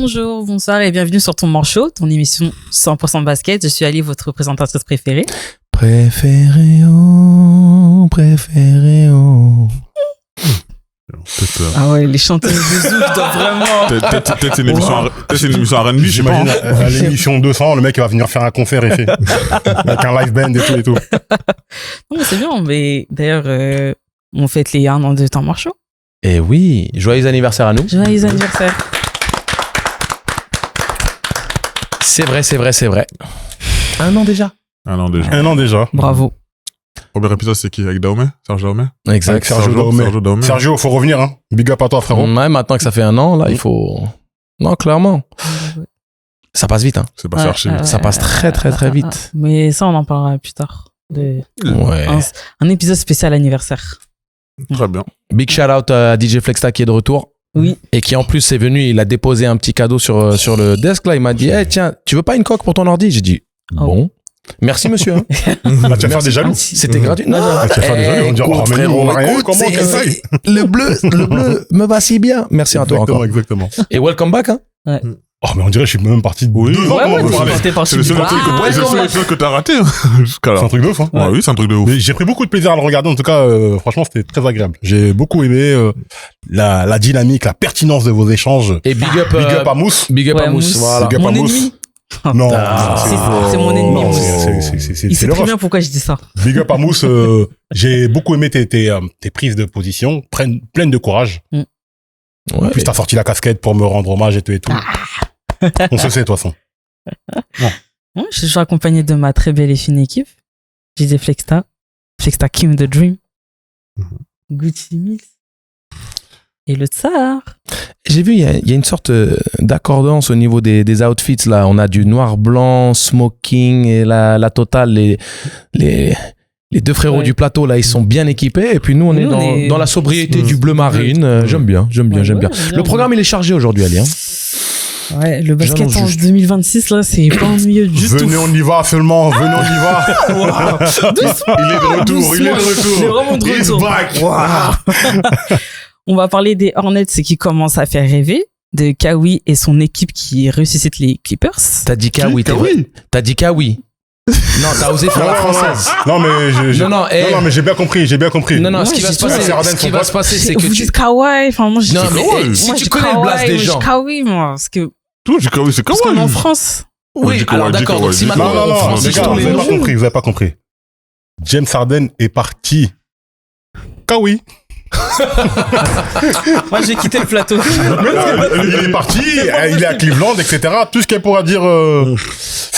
Bonjour, bonsoir et bienvenue sur Ton Manchot, ton émission 100% basket. Je suis Ali, votre présentatrice préférée. Ah ouais, les chanteuses de Zouk doivent vraiment... Peut-être c'est une émission R&B, j'imagine. À l'émission 200, le mec il va venir faire un concert et fait avec un live band et tout. Non mais c'est bien, mais d'ailleurs, on fête les 1 an de Ton Manchot. Et oui, joyeux anniversaire à nous. Joyeux anniversaire. C'est vrai. 1 an déjà. 1 an déjà. 1 an déjà. Bravo. Premier épisode, c'est qui? Avec Dahomey? Serge Dahomey? Exact. Avec Sergio Dahomey. Sergio, faut revenir, hein. Big up à toi, frérot. Ouais, maintenant que ça fait 1 an, là, il faut... Non, clairement. Ça passe vite, hein. C'est pas cherché. Ça passe très vite. Mais ça, on en parlera plus tard. Ouais. Un épisode spécial anniversaire. Très bien. Big shout out à DJ Flexta qui est de retour. Oui. Et qui en plus est venu, il a déposé un petit cadeau sur le desk là. Il m'a dit, hey, tiens, tu veux pas une coque pour ton ordi? J'ai dit, bon. Merci monsieur. Hein. Là, tu vas faire des jaloux. C'était gratuit. Non. Tu vas faire des jaloux. On dirait, frérot, on a rien. Comment on essaye? Le bleu me va si bien. Merci à toi encore. Exactement. Et welcome back, hein. Ouais. Oh, mais on dirait que je suis même parti de 2 ans. C'est le seul truc que t'as raté. C'est un truc de ouf, hein. Ouais, oui, c'est un truc de ouf. Mais j'ai pris beaucoup de plaisir à le regarder. En tout cas, franchement, c'était très agréable. J'ai beaucoup aimé la dynamique, la pertinence de vos échanges. Et big up à Mousse. Big up à Mousse. Voilà. Big up à Mousse. Ennemi. Non, c'est mon ennemi. Non, il sait très bien pourquoi je dis ça. Big up à Mousse. J'ai beaucoup aimé tes prises de position, pleines de courage. Ouais. En plus, t'as sorti la casquette pour me rendre hommage et tout. On se sait, de toute façon. Ouais, je suis accompagné de ma très belle et fine équipe. DJ Flexta Kim the Dream, Gucci Mills et le Tsar. J'ai vu, il y a une sorte d'accordance au niveau des outfits là. On a du noir, blanc, smoking et la totale. Les 2 frérots du plateau là, ils sont bien équipés. Et puis nous, on est dans la sobriété du bleu marine. J'aime bien. Le programme, il est chargé aujourd'hui, Ali. Hein. Ouais, le basket en 2026, là, c'est pas ennuyeux du tout. Venez, on y va seulement. Venez, on y va. Il est de retour. Il est vraiment de retour. On va parler des Hornets qui commencent à faire rêver, de Kawhi et son équipe qui ressuscite les Clippers. T'as dit Kawhi. T'as dit Kawhi. Non, t'as osé faire la française. Non, mais j'ai bien compris. Non, ce qui va se passer, c'est que vous dites Kawhi, enfin, moi, je dis Kawhi. Si tu connais le blast des gens. Kawhi, moi, parce que... Toi, j'ai Kawhi, c'est Kawhi. Parce qu'on est en France. Oui, alors d'accord, donc si maintenant en France, les gars, vous avez pas compris. James Harden est parti. Kawhi. Moi, j'ai quitté le plateau. Il est parti, il est à Cleveland, etc. Tout ce qu'elle pourra dire...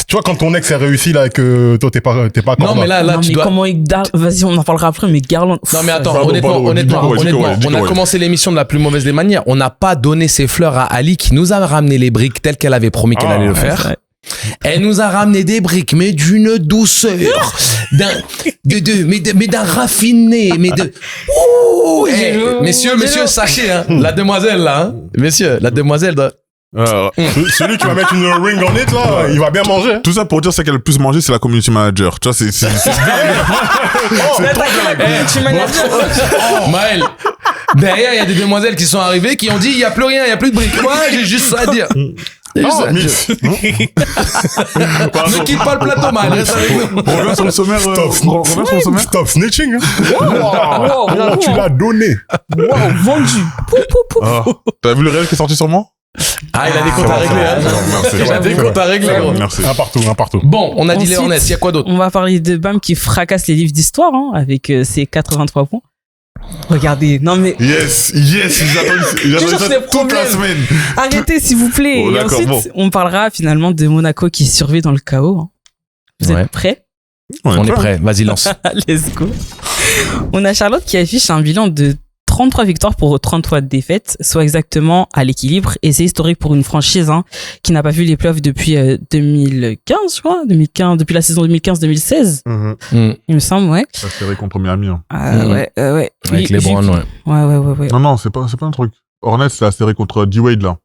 Tu vois, quand ton ex a réussi, là, que toi, t'es pas non, mais là, tu dois... comment vas-y, on en parlera après, mais Garland... Non, mais attends, honnêtement, on a commencé l'émission de la plus mauvaise des manières. On n'a pas donné ses fleurs à Ali, qui nous a ramené les briques telles qu'elle avait promis qu'elle allait le faire. Elle nous a ramené des briques, mais d'une douceur, mais d'un raffiné, mais de... Messieurs, sachez, hein, la demoiselle, là, hein, messieurs, la demoiselle doit... Celui qui va mettre une ring on it là, il va bien manger. Tout ça pour dire c'est qu'elle a le plus mangé, c'est la community manager. Tu vois, c'est community manager. Maël, derrière il y a des demoiselles qui sont arrivées qui ont dit il y a plus rien, il y a plus de briques. Moi j'ai juste ça à dire. Ne quitte pas le plateau, Maël, reste avec nous. On revient sur le sommaire. Stop snitching. Wow, tu l'as donné. Wow, vendu. T'as vu le réel qui est sorti sur moi? Ah, il a des comptes à régler, hein. Il a des comptes à régler, gros. Merci. Un partout. Bon, on a dit les Hornets, il y a quoi d'autre? On va parler de Bam qui fracasse les livres d'histoire, hein, avec ses 83 points. Regardez, non mais... Yes, ils attendent ça toute la semaine. Arrêtez, s'il vous plaît. Et ensuite, on parlera finalement de Monaco qui survit dans le chaos. Hein. Vous êtes prêts? On est prêts, vas-y, lance. Let's go. On a Charlotte qui affiche un bilan de 33 victoires pour 33 défaites, soit exactement à l'équilibre. Et c'est historique pour une franchise qui n'a pas vu les playoffs depuis 2015, je crois. 2015, depuis la saison 2015-2016. Il me semble, ouais. Ça serait contre Miami. Ouais. Avec les Browns, ouais. Ouais. Non, c'est pas un truc. Hornets, c'est la série contre D-Wade, là.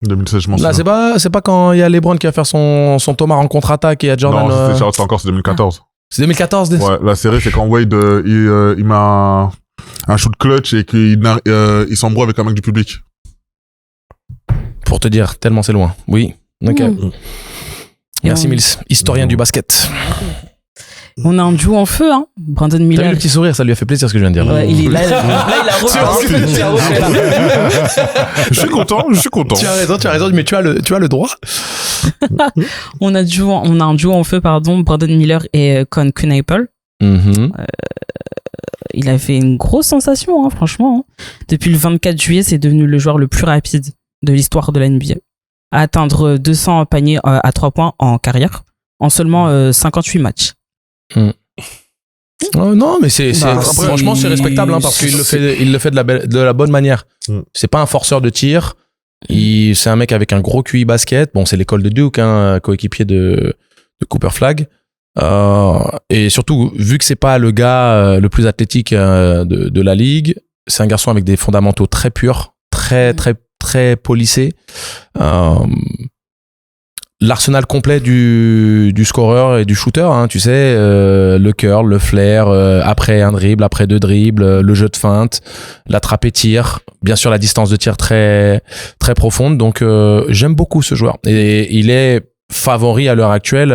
2016, je m'en souviens. Là, c'est pas quand il y a LeBron qui va faire son Thomas en contre-attaque et il y a Jordan. Non, c'est encore, c'est 2014. C'est 2014. Ouais, la série, c'est quand Wade, il met un shoot clutch et qu'il s'embrouille avec un mec du public. Pour te dire, tellement c'est loin. Oui. Ok. Merci Mills, historien du basket. On a un duo en feu, hein. Brandon T'as Miller. vu le petit sourire, ça lui a fait plaisir ce que je viens de dire. Ouais, il est là, il a refait Je suis content. Tu as raison, mais tu as le droit. On a un duo en feu, Brandon Miller et Con Knueppel. Il a fait une grosse sensation, hein, franchement. Depuis le 24 juillet, c'est devenu le joueur le plus rapide de l'histoire de la NBA. À atteindre 200 paniers à 3 points en carrière, en seulement 58 matchs. Non, mais franchement, c'est respectable, hein, parce qu'il le fait de la bonne manière. C'est pas un forceur de tir. C'est un mec avec un gros QI basket. Bon, c'est l'école de Duke, hein, coéquipier de Cooper Flagg. Et surtout, vu que c'est pas le gars le plus athlétique de la ligue, c'est un garçon avec des fondamentaux très purs, très polissés. L'arsenal complet du scoreur et du shooter, hein, tu sais, le curl, le flair, après un dribble, après 2 dribbles, le jeu de feinte, l'attrape et tir, bien sûr la distance de tir très profonde. Donc j'aime beaucoup ce joueur et il est favori à l'heure actuelle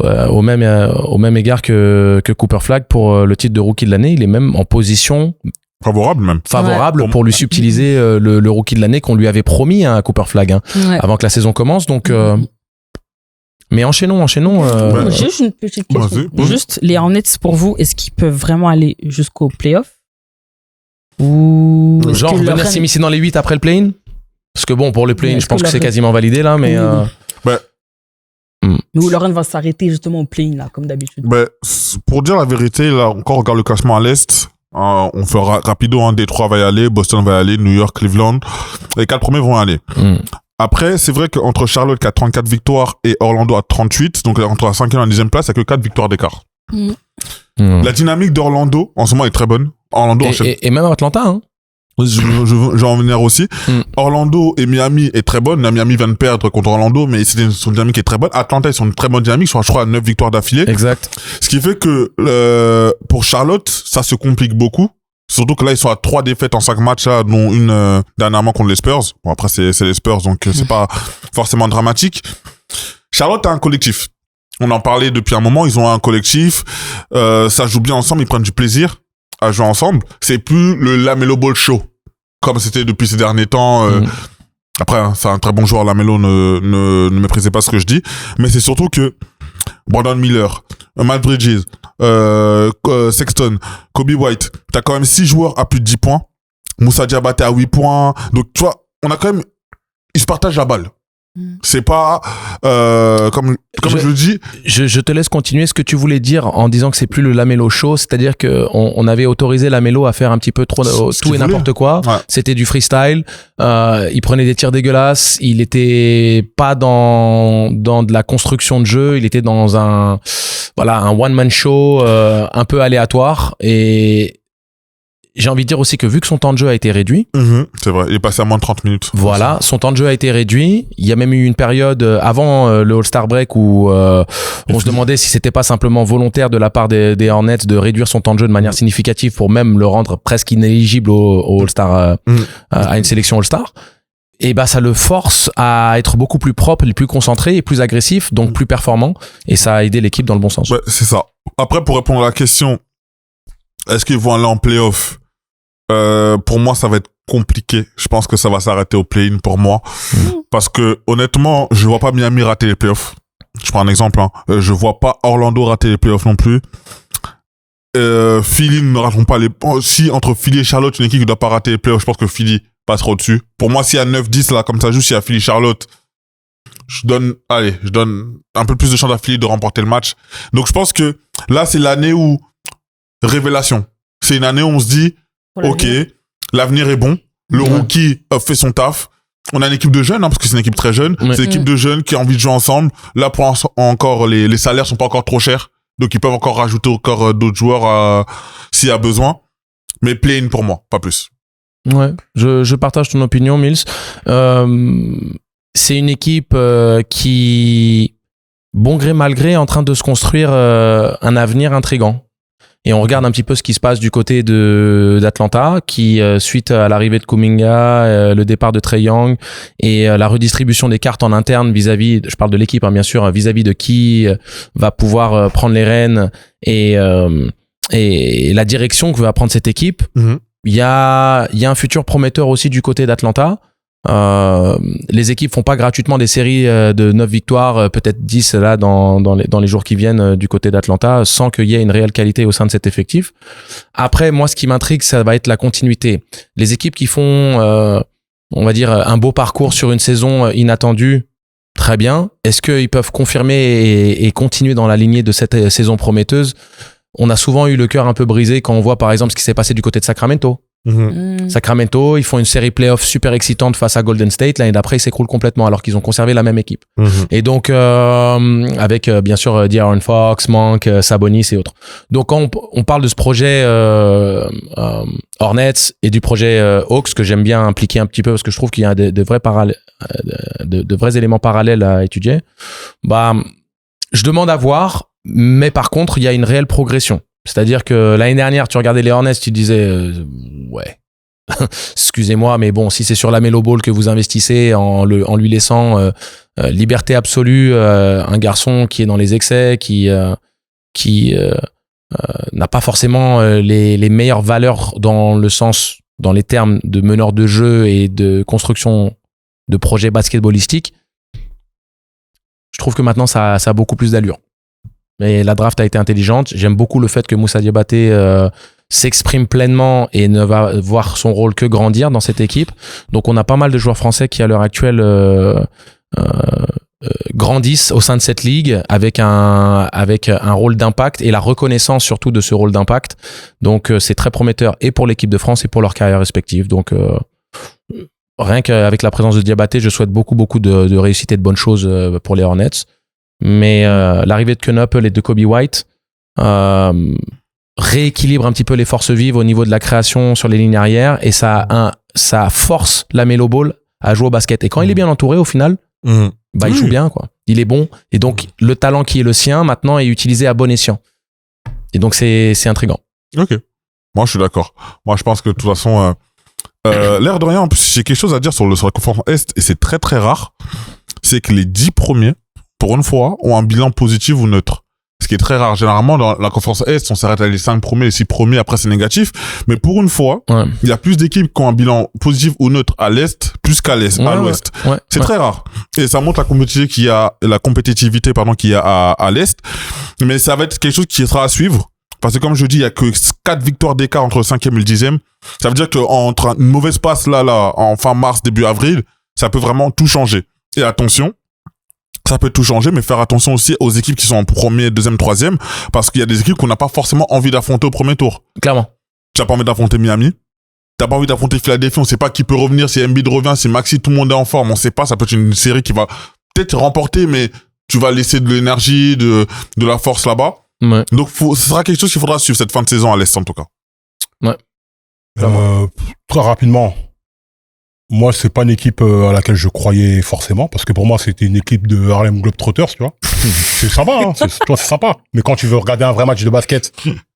au même égard que Cooper Flagg pour le titre de rookie de l'année. Il est même en position favorable pour lui subtiliser le rookie de l'année qu'on lui avait promis, hein, à Cooper Flagg, hein, avant que la saison commence. Donc mais enchaînons. Juste une petite question. Juste les Hornets, pour vous, est-ce qu'ils peuvent vraiment aller jusqu'au playoff ou genre venir s'immiscer dans les 8 après le play-in? Parce que bon, pour le play-in, je pense que c'est quasiment validé là, mais mais où Lauren va s'arrêter justement au play-in là, comme d'habitude. Pour dire la vérité, là encore, on regarde le classement à l'Est. On fera rapido, hein. Détroit va y aller, Boston va y aller, New York, Cleveland. Les 4 premiers vont y aller. Après, c'est vrai qu'entre Charlotte qui a 34 victoires et Orlando à 38, donc entre la 5e et la 10e place, il n'y a que 4 victoires d'écart. La dynamique d'Orlando, en ce moment, est très bonne. Orlando et même Atlanta, hein. Je vais en venir aussi. Orlando et Miami est très bonne. Miami vient de perdre contre Orlando, mais c'est une dynamique qui est très bonne. Atlanta, ils sont une très bonne dynamique. Ils sont, je crois, à 9 victoires d'affilée. Exact. Ce qui fait que, pour Charlotte, ça se complique beaucoup. Surtout que là, ils sont à 3 défaites en 5 matchs, là, dont une, dernièrement contre les Spurs. Bon, après, c'est les Spurs, donc c'est pas forcément dramatique. Charlotte a un collectif. On en parlait depuis un moment. Ils ont un collectif. Ça joue bien ensemble. Ils prennent du plaisir à jouer ensemble. C'est plus le LaMelo Ball show comme c'était depuis ces derniers temps. Après, hein, c'est un très bon joueur, LaMelo, ne méprisez pas ce que je dis, mais c'est surtout que Brandon Miller, Matt Bridges, Sexton, Kobe White, t'as quand même 6 joueurs à plus de 10 points. Moussa Diabaté à 8 points. Donc tu vois, on a quand même, ils se partagent la balle. C'est pas comme je le dis. Je te laisse continuer ce que tu voulais dire en disant que c'est plus le LaMelo show, c'est-à-dire que on avait autorisé LaMelo à faire un petit peu trop tout et n'importe quoi. Ouais. C'était du freestyle. Il prenait des tirs dégueulasses. Il était pas dans de la construction de jeu. Il était dans un one man show un peu aléatoire. Et j'ai envie de dire aussi que vu que son temps de jeu a été réduit. C'est vrai, il est passé à moins de 30 minutes. Voilà, son temps de jeu a été réduit. Il y a même eu une période avant le All-Star Break où on se demandait si c'était pas simplement volontaire de la part des Hornets de réduire son temps de jeu de manière significative pour même le rendre presque inéligible au All-Star, à une sélection All-Star. Et bah ça le force à être beaucoup plus propre, plus concentré et plus agressif, donc plus performant. Et ça a aidé l'équipe dans le bon sens. Ouais, c'est ça. Après, pour répondre à la question, est-ce qu'ils vont aller en play-off? Pour moi, ça va être compliqué. Je pense que ça va s'arrêter au play-in pour moi. Parce que, honnêtement, je vois pas Miami rater les playoffs. Je prends un exemple, hein. Je vois pas Orlando rater les playoffs non plus. Philly ne rateront pas les, si entre Philly et Charlotte, une équipe qui doit pas rater les playoffs, je pense que Philly passera au-dessus. Pour moi, s'il y a 9-10 là, comme ça joue, s'il y a Philly-Charlotte, je donne un peu plus de chance à Philly de remporter le match. Donc, je pense que là, c'est l'année où, révélation. C'est une année où on se dit, ok, l'avenir est bon. Le rookie fait son taf. On a une équipe de jeunes, hein, parce que c'est une équipe très jeune. C'est une équipe de jeunes qui a envie de jouer ensemble. Là, pour encore, les salaires sont pas encore trop chers. Donc, ils peuvent encore rajouter encore d'autres joueurs s'il y a besoin. Mais play-in pour moi, pas plus. Ouais, je partage ton opinion, Mills. C'est une équipe qui, bon gré mal gré, est en train de se construire un avenir intriguant. et on regarde un petit peu ce qui se passe du côté d'Atlanta, qui suite à l'arrivée de Kuminga, le départ de Trae Young et la redistribution des cartes en interne vis-à-vis, je parle de l'équipe bien sûr, vis-à-vis de qui va pouvoir prendre les rênes et la direction que va prendre cette équipe. Il y a un futur prometteur aussi du côté d'Atlanta. Les équipes font pas gratuitement des séries de 9 victoires, peut-être 10 là dans les jours qui viennent du côté d'Atlanta, sans qu'il y ait une réelle qualité au sein de cet effectif. Après, moi, ce qui m'intrigue, ça va être la continuité. Les équipes qui font, on va dire, un beau parcours sur une saison inattendue, très bien. Est-ce qu'ils peuvent confirmer et continuer dans la lignée de cette saison prometteuse? On a souvent eu le cœur un peu brisé quand on voit par exemple ce qui s'est passé du côté de Sacramento. Sacramento, ils font une série playoff super excitante face à Golden State. L'année d'après, ils s'écroulent complètement alors qu'ils ont conservé la même équipe. Et donc, avec bien sûr De'Aaron Fox, Monk, Sabonis et autres. Donc, quand on parle de ce projet Hornets et du projet Hawks, que j'aime bien impliquer un petit peu parce que je trouve qu'il y a de vrais éléments parallèles à étudier, bah, je demande à voir, mais par contre, il y a une réelle progression. C'est-à-dire que l'année dernière, tu regardais les Hornets, tu te disais, ouais, excusez-moi, mais bon, si c'est sur la Melo Ball que vous investissez en lui laissant liberté absolue, un garçon qui est dans les excès, qui n'a pas forcément les meilleures valeurs dans les termes de meneur de jeu et de construction de projets basketballistiques, je trouve que maintenant, ça a beaucoup plus d'allure. Mais la draft a été intelligente. J'aime beaucoup le fait que Moussa Diabaté s'exprime pleinement et ne va voir son rôle que grandir dans cette équipe. Donc on a pas mal de joueurs français qui à l'heure actuelle grandissent au sein de cette ligue avec un rôle d'impact et la reconnaissance surtout de ce rôle d'impact. Donc c'est très prometteur et pour l'équipe de France et pour leur carrière respective. Donc rien qu'avec la présence de Diabaté, je souhaite beaucoup de réussite et de bonnes choses pour les Hornets. Mais l'arrivée de Knuppel et de Kobe White rééquilibre un petit peu les forces vives au niveau de la création sur les lignes arrière et ça force la Melo Ball à jouer au basket. Et quand il est bien entouré, au final, il joue bien, quoi. Il est bon. Et donc, le talent qui est le sien, maintenant, est utilisé à bon escient. Et donc, c'est intriguant. Ok. Moi, je suis d'accord. Moi, je pense que de toute façon, l'air de rien, en plus, j'ai quelque chose à dire sur la conférence Est, et c'est très, très rare. C'est que les 10 premiers, pour une fois, ont un bilan positif ou neutre. Ce qui est très rare. Généralement, dans la conférence Est, on s'arrête à les 5 premiers, les 6 premiers, après c'est négatif. Mais pour une fois, il y a plus d'équipes qui ont un bilan positif ou neutre à l'Est, plus qu'à l'Est, à l'Ouest. C'est très rare. Et ça montre la compétitivité qu'il y a à l'Est. Mais ça va être quelque chose qui sera à suivre. Parce que comme je dis, il y a que 4 victoires d'écart entre le 5e et le 10e. Ça veut dire qu'entre une mauvaise passe là, en fin mars, début avril, ça peut vraiment tout changer. Et attention, ça peut tout changer, mais faire attention aussi aux équipes qui sont en premier, deuxième, troisième, parce qu'il y a des équipes qu'on n'a pas forcément envie d'affronter au premier tour. Clairement. Tu n'as pas envie d'affronter Miami. T'as pas envie d'affronter Philadelphie. On sait pas qui peut revenir, si Embiid revient, si Maxi, tout le monde est en forme. On sait pas. Ça peut être une série qui va peut-être remporter, mais tu vas laisser de l'énergie, de la force là-bas. Ouais. Donc, ce sera quelque chose qu'il faudra suivre cette fin de saison à l'Est, en tout cas. Ouais. Très rapidement. Moi, c'est pas une équipe à laquelle je croyais forcément, parce que pour moi, c'était une équipe de Harlem Globetrotters, tu vois. C'est sympa, hein. Tu vois, c'est sympa. Mais quand tu veux regarder un vrai match de basket,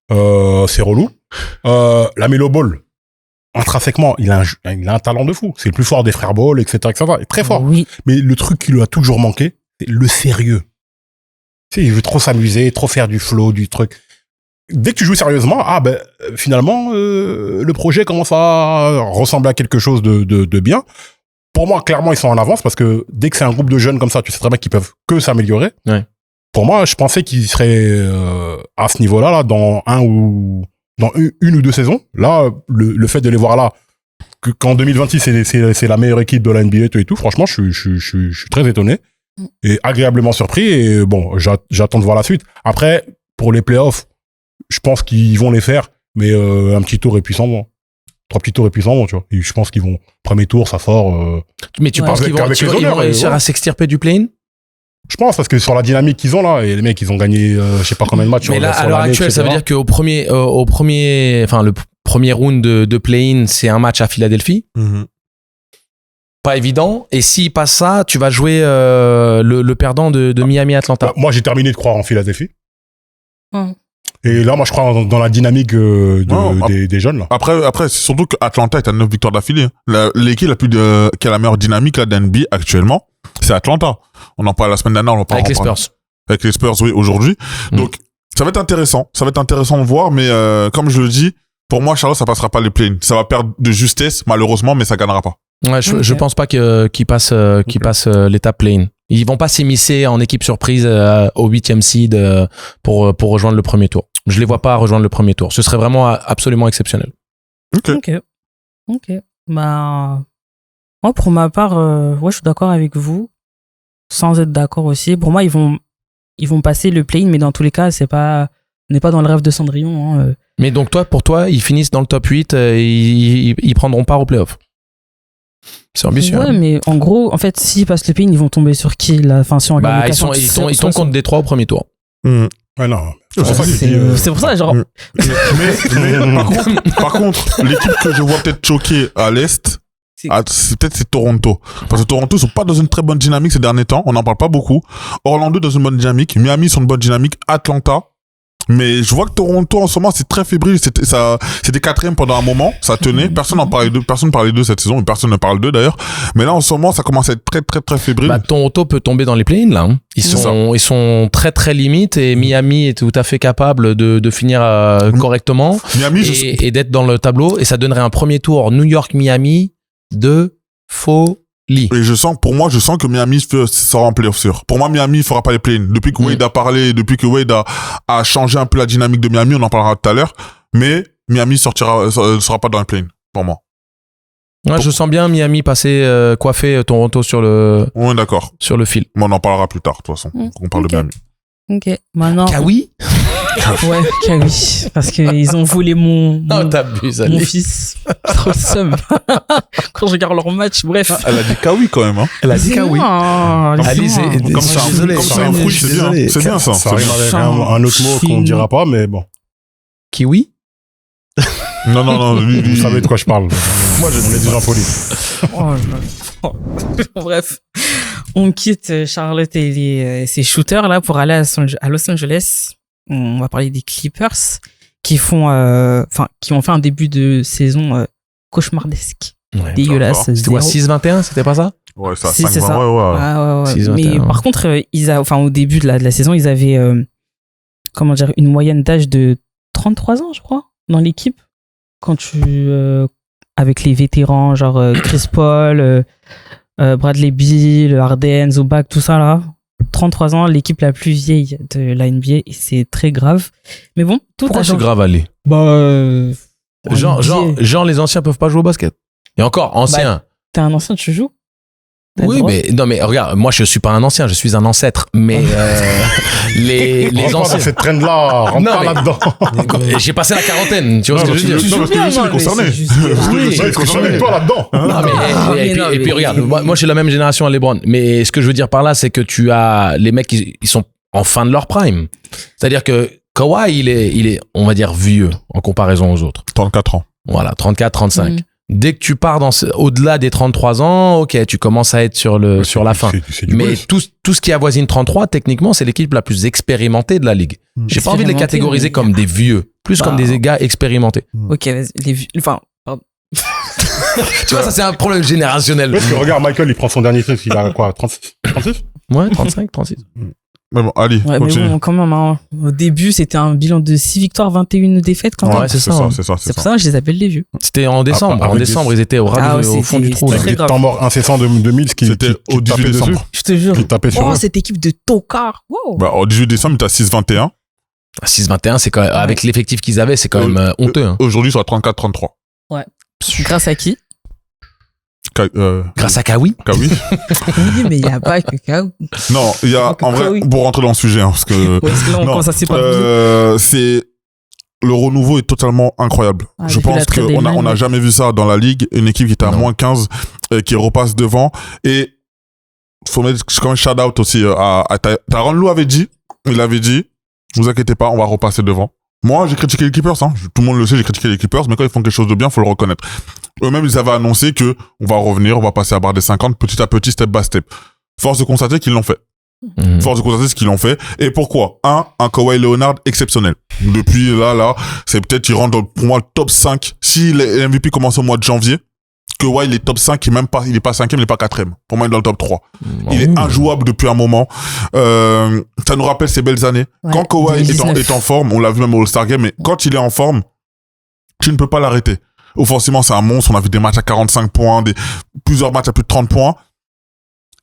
c'est relou. La Melo Ball, intrinsèquement, il a un talent de fou. C'est le plus fort des frères Ball, etc., etc. Il est très fort. Oui. Mais le truc qui lui a toujours manqué, c'est le sérieux. Tu sais, il veut trop s'amuser, trop faire du flow, du truc. Dès que tu joues sérieusement, finalement, le projet commence à ressembler à quelque chose de bien. Pour moi, clairement, ils sont en avance parce que dès que c'est un groupe de jeunes comme ça, tu sais très bien qu'ils peuvent que s'améliorer. Ouais. Pour moi, je pensais qu'ils seraient à ce niveau-là, là, dans une ou deux saisons. Là, le fait de les voir là, qu'en 2026, c'est la meilleure équipe de la NBA et tout, franchement, je suis très étonné et agréablement surpris. Et bon, j'attends de voir la suite. Après, pour les playoffs, je pense qu'ils vont les faire, mais un petit tour et puis s'en vont. 3 petits tours et puis s'en vont, tu vois. Et je pense qu'ils vont, premier tour, ça sort. Mais tu penses qu'ils vont réussir à s'extirper du play-in? Je pense, parce que sur la dynamique qu'ils ont là, et les mecs, ils ont gagné, je sais pas combien de matchs. Mais là, à l'heure actuelle, ça veut dire qu'au premier, le premier round de play-in, c'est un match à Philadelphie. Mm-hmm. Pas évident. Et s'il passe ça, tu vas jouer le perdant de Miami-Atlanta. Moi, j'ai terminé de croire en Philadelphie. Et là, moi, je crois dans la dynamique des jeunes, là. Après, c'est surtout qu'Atlanta est à 9 victoires d'affilée. L'équipe qui a la meilleure dynamique là, d'NBA actuellement, c'est Atlanta. On en parle la semaine dernière, on en parle. Avec les Spurs. Avec les Spurs, oui, aujourd'hui. Donc, ça va être intéressant. Ça va être intéressant de voir, mais comme je le dis, pour moi, Charlotte, ça passera pas les play-in. Ça va perdre de justesse, malheureusement, mais ça gagnera pas. Ouais, je pense pas qu'ils passent l'étape play-in. Ils vont pas s'immiscer en équipe surprise au 8e seed pour rejoindre le premier tour. Je les vois pas rejoindre le premier tour. Ce serait vraiment absolument exceptionnel. Ok. Bah, moi, pour ma part, je suis d'accord avec vous. Sans être d'accord aussi. Pour moi, ils vont passer le play-in, mais dans tous les cas, on n'est pas dans le rêve de Cendrillon. Hein. Mais donc, pour toi, ils finissent dans le top 8, ils prendront part au playoff. C'est ambitieux. Ouais, hein. mais en gros, en fait, s'ils passent le play-in, ils vont tomber sur qui là? Enfin, si on regarde ils tombent contre Détroit au premier tour. Ouais, non. C'est pour ça, genre. Mais par contre, l'équipe que je vois peut-être choquée à l'Est, c'est Toronto. Parce que Toronto, ils sont pas dans une très bonne dynamique ces derniers temps. On n'en parle pas beaucoup. Orlando dans une bonne dynamique. Miami sont une bonne dynamique. Atlanta. Mais je vois que Toronto, en ce moment, c'est très fébrile. C'était quatrième pendant un moment. Ça tenait. Personne parlait d'eux cette saison. Et personne ne parle d'eux, d'ailleurs. Mais là, en ce moment, ça commence à être très, très, très fébrile. Bah, Toronto peut tomber dans les play-in, là. Hein. Ils sont très, très limites et Miami est tout à fait capable de finir correctement. Miami, et d'être dans le tableau. Et ça donnerait un premier tour New York-Miami de folie. Et je sens que Miami sera en playoff sûr. Pour moi, Miami fera pas les play-in. Depuis que Wade a parlé, depuis que Wade a changé un peu la dynamique de Miami, on en parlera tout à l'heure. Mais Miami sera pas dans les play-in, pour moi. Ouais, je sens bien Miami passer, coiffer Toronto sur le fil. Mais on en parlera plus tard, de toute façon. On parle de Miami. Ok. Maintenant. Kawi? Ouais, Kawi. Parce qu'ils ont volé mon fils. Trop le seum. Quand je regarde leur match, bref. Elle a dit Kawi quand même, hein. Elle a dit Kawi. Comme c'est un fruit, c'est bien. C'est bien, ça. Ça arrive avec un autre mot qu'on ne dira pas, mais bon. Kiwi? Non. Vous savez de quoi je parle. Moi, on est des gens polis. Bref. On quitte Charlotte et ses shooters, là, pour aller à Los Angeles. On va parler des Clippers qui ont fait un début de saison cauchemardesque. Ouais, dégueulasse. C'était quoi, 6-21, c'était pas ça? Ouais, ça, c'est ça. Ouais. 6, mais par contre, au début de la saison, ils avaient, une moyenne d'âge de 33 ans, je crois, dans l'équipe. Quand avec les vétérans, genre Chris Paul, Bradley Beal, Harden, Zubac, tout ça là. 33 ans, l'équipe la plus vieille de la NBA, et c'est très grave. Mais bon, pourquoi c'est grave, Ali? Genre les anciens peuvent pas jouer au basket. Et encore, ancien. T'es un ancien, tu joues? Oui, mais regarde, moi je suis pas un ancien, je suis un ancêtre. Mais les anciens. Cette trend-là, rentre pas là-dedans. J'ai passé la quarantaine, tu vois ce que je veux dire? Parce que je suis concerné. Oui, concerné, toi là-dedans. Et puis regarde, moi je suis la même génération à LeBron. Mais ce que je veux dire par là, c'est que tu as les mecs qui sont en fin de leur prime. C'est-à-dire que Kawhi, il est, on va dire, vieux en comparaison aux autres. 34 ans. Voilà, 34, 35. Dès que tu pars au-delà des 33 ans, ok, tu commences à être sur la fin. Mais tout ce qui avoisine 33, techniquement, c'est l'équipe la plus expérimentée de la ligue. J'ai pas envie de les catégoriser comme des vieux, plus comme des gars expérimentés. Ok, vas-y, les vieux, pardon. Tu vois, ça c'est un problème générationnel. Parce que regarde, Michael, il prend son dernier truc, il a quoi, 36? Ouais, 35, 36. Mais bon, allez, ouais, continue. Mais bon, quand même, hein. Au début, c'était un bilan de 6 victoires, 21 défaites quand même. Ouais, c'est ça. C'est pour ça que je les appelle les vieux. C'était en décembre. En décembre, ils étaient au fond du trou. Avec des temps morts incessants de 2000, ce qui c'était au 18 décembre. Je te jure. Oh, cette équipe de tocards. Wow. Bah, au 18 décembre, il était à 6-21. 6-21, c'est quand même, avec l'effectif qu'ils avaient, c'est quand même honteux. Hein. Aujourd'hui, ils sont à 34-33. Ouais. Grâce à qui? Grâce à Kawi. Kawi. Oui, mais il n'y a pas que Kawi. Non, il y a, en vrai, pour rentrer dans le sujet, hein, parce que. Parce que là, on commence à s'éparpiller. C'est, le renouveau est totalement incroyable. Je pense qu'on n'a jamais vu ça dans la ligue. Une équipe qui était à moins 15, qui repasse devant. Et, faut mettre quand même shout out aussi à Tyronn Lue il avait dit, vous inquiétez pas, on va repasser devant. Moi, j'ai critiqué les Clippers, hein. Tout le monde le sait, j'ai critiqué les Clippers, mais quand ils font quelque chose de bien, faut le reconnaître. Eux-mêmes, ils avaient annoncé que on va revenir, on va passer à barre des 50, petit à petit, step by step. Force de constater qu'ils l'ont fait. Force de constater ce qu'ils ont fait. Et pourquoi? Un Kawhi Leonard exceptionnel. Depuis là, c'est peut-être, il rentre pour moi le top 5. Si les MVP commencent au mois de janvier, Kawhi, il est top 5, il est pas 5e, il est pas 4e. Pour moi, il est dans le top 3. Il est injouable depuis un moment. Ça nous rappelle ces belles années. Ouais, Quand Kawhi est 2019. en forme, on l'a vu même au All-Star Game, mais quand il est en forme, tu ne peux pas l'arrêter. Offensivement, c'est un monstre. On a vu des matchs à 45 points, plusieurs matchs à plus de 30 points.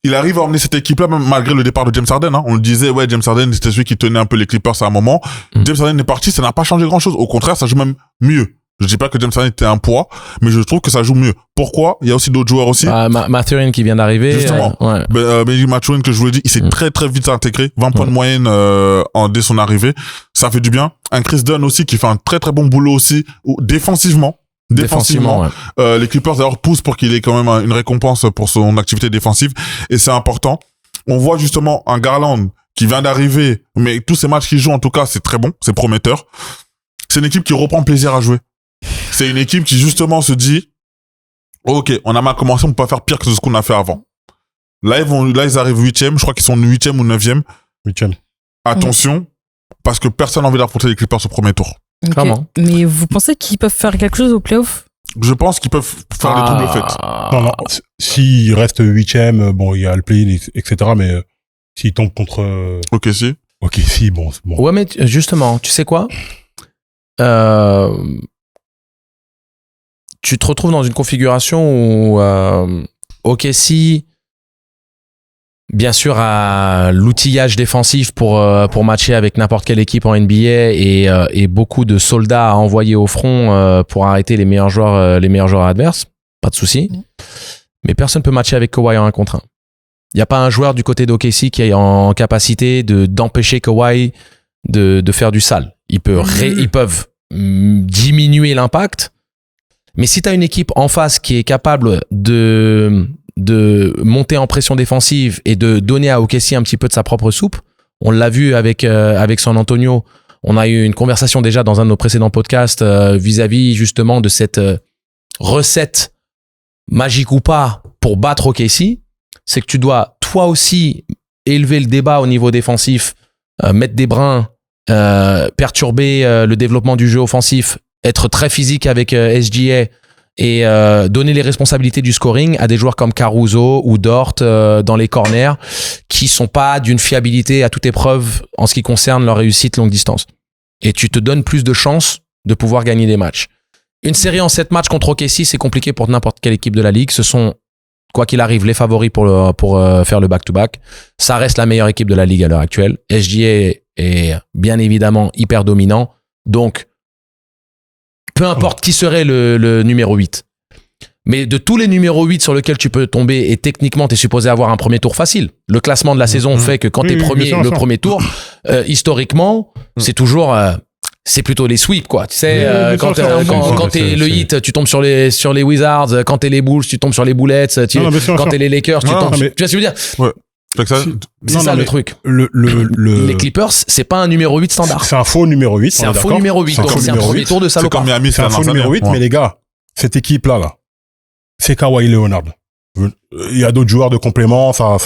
Il arrive à emmener cette équipe-là, même malgré le départ de James Harden. On le disait, ouais, James Harden, c'était celui qui tenait un peu les Clippers à un moment. James Harden est parti, ça n'a pas changé grand-chose. Au contraire, ça joue même mieux. Je dis pas que James Harden était un poids, mais je trouve que ça joue mieux. Pourquoi? Il y a aussi d'autres joueurs aussi. Mathurin qui vient d'arriver. Justement. Ouais. Mais Mathurin, que je vous l'ai dit, il s'est très très vite intégré. 20 points de moyenne dès son arrivée. Ça fait du bien. Un Chris Dunn aussi qui fait un très très bon boulot aussi défensivement. Défensivement, ouais. Les Clippers d'ailleurs poussent pour qu'il ait quand même une récompense pour son activité défensive, et c'est important. On voit justement un Garland qui vient d'arriver, mais tous ces matchs qu'il joue en tout cas c'est très bon, c'est prometteur. C'est une équipe qui reprend plaisir à jouer. C'est une équipe qui justement se dit ok, on a mal commencé, on peut pas faire pire que ce qu'on a fait avant. Là ils arrivent 8e, je crois qu'ils sont 8e ou 9e. 8e. Attention, parce que personne n'a envie d'affronter les Clippers au premier tour. Ok. Clairement. Mais vous pensez qu'ils peuvent faire quelque chose au playoff? Je pense qu'ils peuvent faire des doubles fêtes. Non. S'il reste 8e, bon, il y a le play-in, etc. Mais s'il tombe contre... Ok, si. Ok, si, bon, c'est bon. Ouais, mais justement, tu sais quoi? Tu te retrouves dans une configuration où OKC, bien sûr, a l'outillage défensif pour matcher avec n'importe quelle équipe en NBA et beaucoup de soldats à envoyer au front pour arrêter les meilleurs joueurs adverses. Pas de souci. Mais personne peut matcher avec Kawhi en 1 contre 1. Il n'y a pas un joueur du côté d'OKC qui est en capacité d'empêcher Kawhi de faire du sale. Ils peuvent diminuer l'impact, mais si tu as une équipe en face qui est capable de monter en pression défensive et de donner à OKC un petit peu de sa propre soupe, on l'a vu avec San Antonio. On a eu une conversation déjà dans un de nos précédents podcasts vis-à-vis justement de cette recette magique ou pas pour battre OKC. C'est que tu dois toi aussi élever le débat au niveau défensif, mettre des brins, perturber le développement du jeu offensif, être très physique avec SGA et donner les responsabilités du scoring à des joueurs comme Caruso ou Dort dans les corners qui sont pas d'une fiabilité à toute épreuve en ce qui concerne leur réussite longue distance. Et tu te donnes plus de chances de pouvoir gagner des matchs. Une série en 7 matchs contre OKC, c'est compliqué pour n'importe quelle équipe de la ligue. Ce sont, quoi qu'il arrive, les favoris pour faire le back-to-back. Ça reste la meilleure équipe de la ligue à l'heure actuelle. SGA est bien évidemment hyper dominant. Donc, peu importe qui serait le numéro 8. Mais de tous les numéros 8 sur lesquels tu peux tomber, et techniquement, tu es supposé avoir un premier tour facile. Le classement de la saison fait que quand tu es premier, le premier tour, historiquement, c'est toujours... c'est plutôt les sweeps, quoi. Tu sais, quand t'es le Heat, tu tombes sur les Wizards. Quand t'es les Bulls, tu tombes sur les Bullets. Quand t'es les Lakers, tu tombes... Tu vois ce que je veux dire? Ouais. C'est ça le truc. Les Clippers, c'est pas un numéro 8 standard. C'est un faux numéro 8. C'est un faux numéro 8. Donc c'est un premier tour de C'est salopard. comme Miami, C'est un faux numéro 8, mais les gars, cette équipe-là, c'est Kawhi Leonard. Il y a d'autres joueurs de complément, ça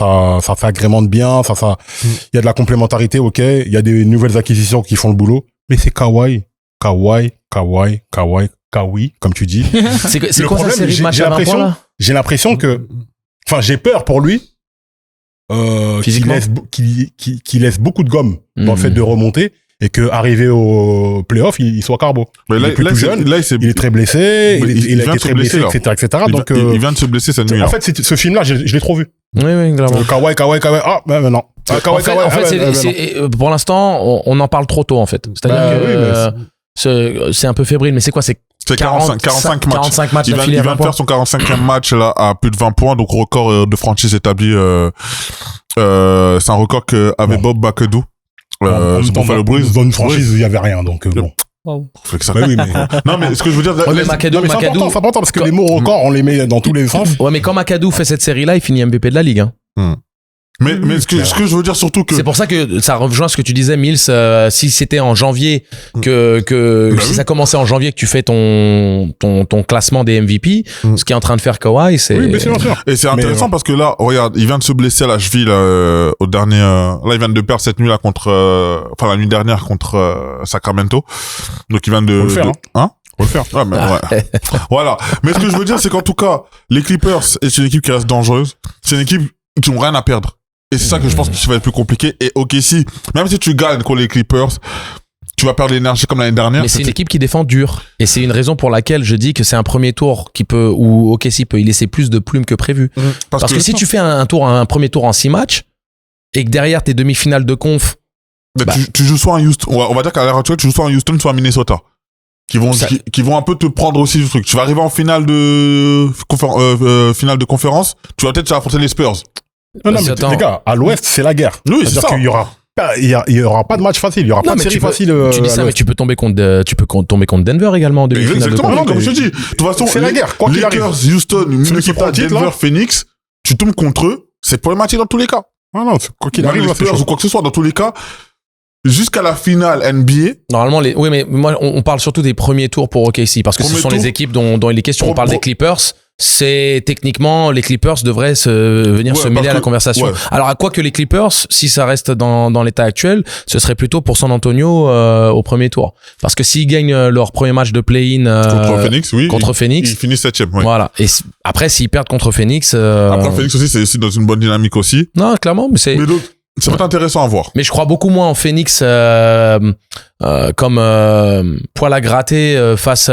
agrémente bien, il y a de la complémentarité, ok. Il y a des nouvelles acquisitions qui font le boulot, mais c'est Kawhi, comme tu dis. C'est quoi cette série de matchs à 20 points, là? J'ai l'impression que, enfin, j'ai peur pour lui, Physiquement, qui laisse beaucoup de gomme dans le fait de remonter et que arrivé au playoff, il soit carbo. Mais là, il est plus jeune, il est très blessé, il a été très blessé, etc. Donc, il vient de se blesser cette nuit. En fait, ce film-là, je l'ai trop vu. Oui, clairement. Kawhi. Ah, ben non. Pour l'instant, on en parle trop tôt, en fait. C'est-à-dire que c'est un peu fébrile, mais c'est quoi? C'est 45 matchs. 45 matchs Il vient de faire son 45e match là à plus de 20 points, donc record de franchise établi. C'est un record qu'avait Bob McAdoo. Dans une franchise, il n'y avait rien, donc bon. Wow. Non, mais ce que je veux dire, mais McAdoo, c'est important parce que les mots records, on les met dans tous les sens. Ouais, mais quand McAdoo fait cette série-là, il finit MVP de la ligue. Mais ce que je veux dire surtout que C'est pour ça que ça rejoint ce que tu disais, Mills. Si c'était en janvier, si ça commençait en janvier, que tu fais ton classement des MVP, ce qui est en train de faire Kawhi, c'est. Oui, bien sûr. et c'est intéressant parce que là, regarde, il vient de se blesser à la cheville au dernier. Là, il vient de perdre cette nuit là la nuit dernière contre Sacramento. Donc il vient de. Faut le faire, Hein? Faut le faire. Ouais, mais ouais. Voilà. Mais ce que je veux dire, c'est qu'en tout cas, les Clippers, c'est une équipe qui reste dangereuse. C'est une équipe qui n'ont rien à perdre. Et c'est ça que je pense que ça va être plus compliqué. Et OKC, même si tu gagnes contre les Clippers, tu vas perdre l'énergie comme l'année dernière. Mais c'est une équipe qui défend dur. Et c'est une raison pour laquelle je dis que c'est un premier tour où OKC peut y laisser plus de plumes que prévu. Parce que si tu fais un premier tour en 6 matchs, et que derrière tes demi-finales de conf, tu joues soit en Houston, on va dire qu'à l'heure actuelle, tu joues soit en Houston, soit en Minnesota. Qui vont un peu te prendre aussi du truc. Tu vas arriver en finale de conférence, tu vas peut-être affronter les Spurs. Non, mais les gars, à l'Ouest, c'est la guerre. Oui, c'est ça. qu'il y aura pas de match facile, il y aura pas de série facile. Tu dis ça, mais tu peux tomber contre Denver également en demi-finale. Exactement, non, comme je te dis. De toute façon, c'est la guerre, quoi qu'il arrive. Lakers, Houston, Minnesota, Denver, Phoenix, tu tombes contre eux, c'est problématique dans tous les cas. Non, quoi qu'il arrive, les Spurs ou quoi que ce soit, dans tous les cas, jusqu'à la finale NBA. Normalement, oui, mais moi, on parle surtout des premiers tours pour OKC, parce que ce sont les équipes dont il est question. On parle des Clippers. C'est techniquement, les Clippers devraient venir se mêler à la conversation. Ouais. Alors, à quoi que les Clippers, si ça reste dans l'état actuel, ce serait plutôt pour San Antonio au premier tour. Parce que s'ils gagnent leur premier match de play-in contre Phoenix, ils finissent 7e. Ouais. Voilà. Et après, s'ils perdent contre Phoenix, après Phoenix aussi, c'est aussi dans une bonne dynamique aussi. Non, clairement, mais c'est. Ça va être intéressant à voir. Mais je crois beaucoup moins en Phoenix comme poil à gratter face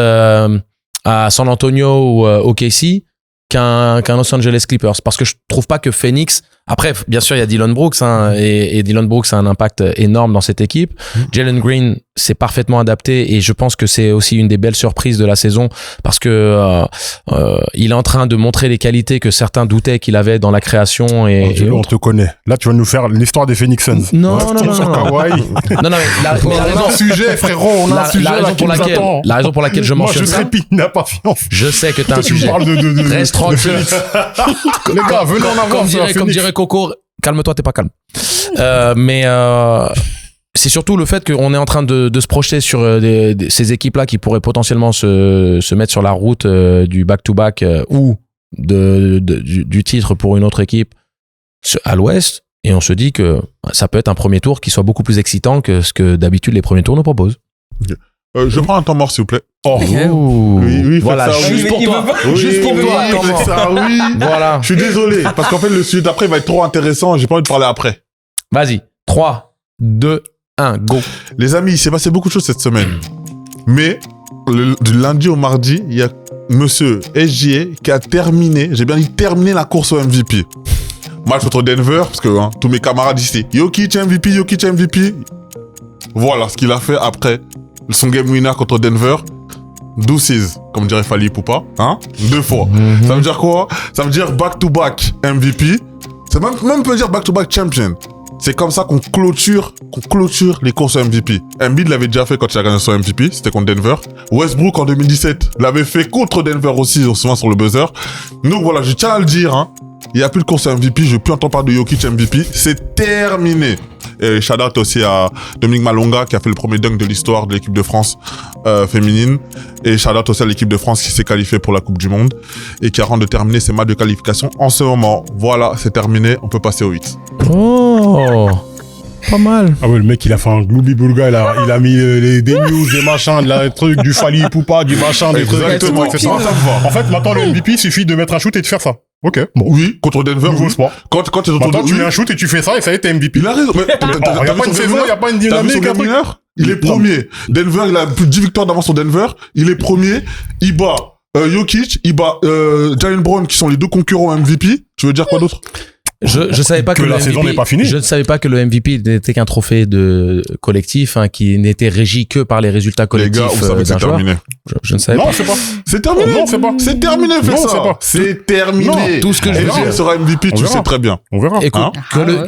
à San Antonio ou OKC qu'un Los Angeles Clippers, parce que je trouve pas que Phoenix. Après, bien sûr, il y a Dillon Brooks et Dillon Brooks a un impact énorme dans cette équipe. Jalen Green s'est parfaitement adapté et je pense que c'est aussi une des belles surprises de la saison parce que il est en train de montrer les qualités que certains doutaient qu'il avait dans la création et on te connaît. Là, tu vas nous faire l'histoire des Phoenix Suns. Non. Mais on a un sujet, frérot, on a un sujet là qui nous attend. La raison pour laquelle je mentionne ça. Moi, je trépigne d'impatience. Je sais que t'as un sujet. Tu parles de Reste tranquille. Les gars, venez en avant. Comme dirait Coco, calme-toi, t'es pas calme. Mais c'est surtout le fait qu'on est en train de se projeter sur ces équipes-là qui pourraient potentiellement se mettre sur la route du back-to-back ou du titre pour une autre équipe à l'Ouest. Et on se dit que ça peut être un premier tour qui soit beaucoup plus excitant que ce que d'habitude les premiers tours nous proposent. Okay. Je prends un temps mort, s'il vous plaît. Oui, voilà, ça, juste pour toi. Juste pour toi. Ça, oui. Voilà. Je suis désolé, parce qu'en fait, le sujet d'après va être trop intéressant, j'ai pas envie de parler après. Vas-y. 3, 2, 1, go. Les amis, il s'est passé beaucoup de choses cette semaine. Mais, du lundi au mardi, il y a monsieur SGA qui a terminé, j'ai bien dit terminé la course au MVP. Match contre Denver, parce que tous mes camarades ici, Jokic MVP. Voilà ce qu'il a fait après son game winner contre Denver. 12 comme dirait Fali Poupa, 2 fois. Ça veut dire quoi? Ça veut dire back-to-back MVP. Ça même peut dire back-to-back champion. C'est comme ça qu'on clôture les courses MVP. Embiid l'avait déjà fait quand il a gagné son MVP, c'était contre Denver. Westbrook en 2017 l'avait fait contre Denver aussi, souvent sur le buzzer. Donc voilà, je tiens à le dire, il n'y a plus de course MVP, je ne veux plus entendre parler de Jokic MVP, c'est terminé. Et shout out aussi à Dominique Malonga qui a fait le premier dunk de l'histoire de l'équipe de France féminine. Et shout out aussi à l'équipe de France qui s'est qualifiée pour la Coupe du Monde et qui a rendu de terminer ses matchs de qualification en ce moment. Voilà, c'est terminé, on peut passer au 8. Oh, pas mal. Ah ouais, le mec, il a fait un Glooby Bulga, il a mis des news, des machins, des trucs, du Fali Poupa, du machin, des trucs, etc. En fait, maintenant, le MVP, il suffit de mettre un shoot et de faire ça. Ok. Bon. Oui, contre Denver. Nouveau sport. Quand t'es maintenant, tu mets un shoot et tu fais ça et ça y est, t'es MVP. Il a raison. Il n'y a pas une saison, il n'y a pas une dynamique. Il est premier. Denver, il a plus de 10 victoires d'avance sur Denver. Il est premier. Il bat Jokic, il bat Jalen Brown, qui sont les deux concurrents MVP. Tu veux dire quoi d'autre? Je savais pas que la saison n'est pas finie. Je ne savais pas que le MVP n'était qu'un trophée de collectif, qui n'était régi que par les résultats collectifs d'un joueur. Terminé. Je ne savais pas. Non, c'est pas. C'est terminé. Non, c'est pas. C'est terminé, fais ça. C'est pas. C'est terminé. Non, tout ce que je veux dire sera MVP, tu sais très bien. On verra. Écoute,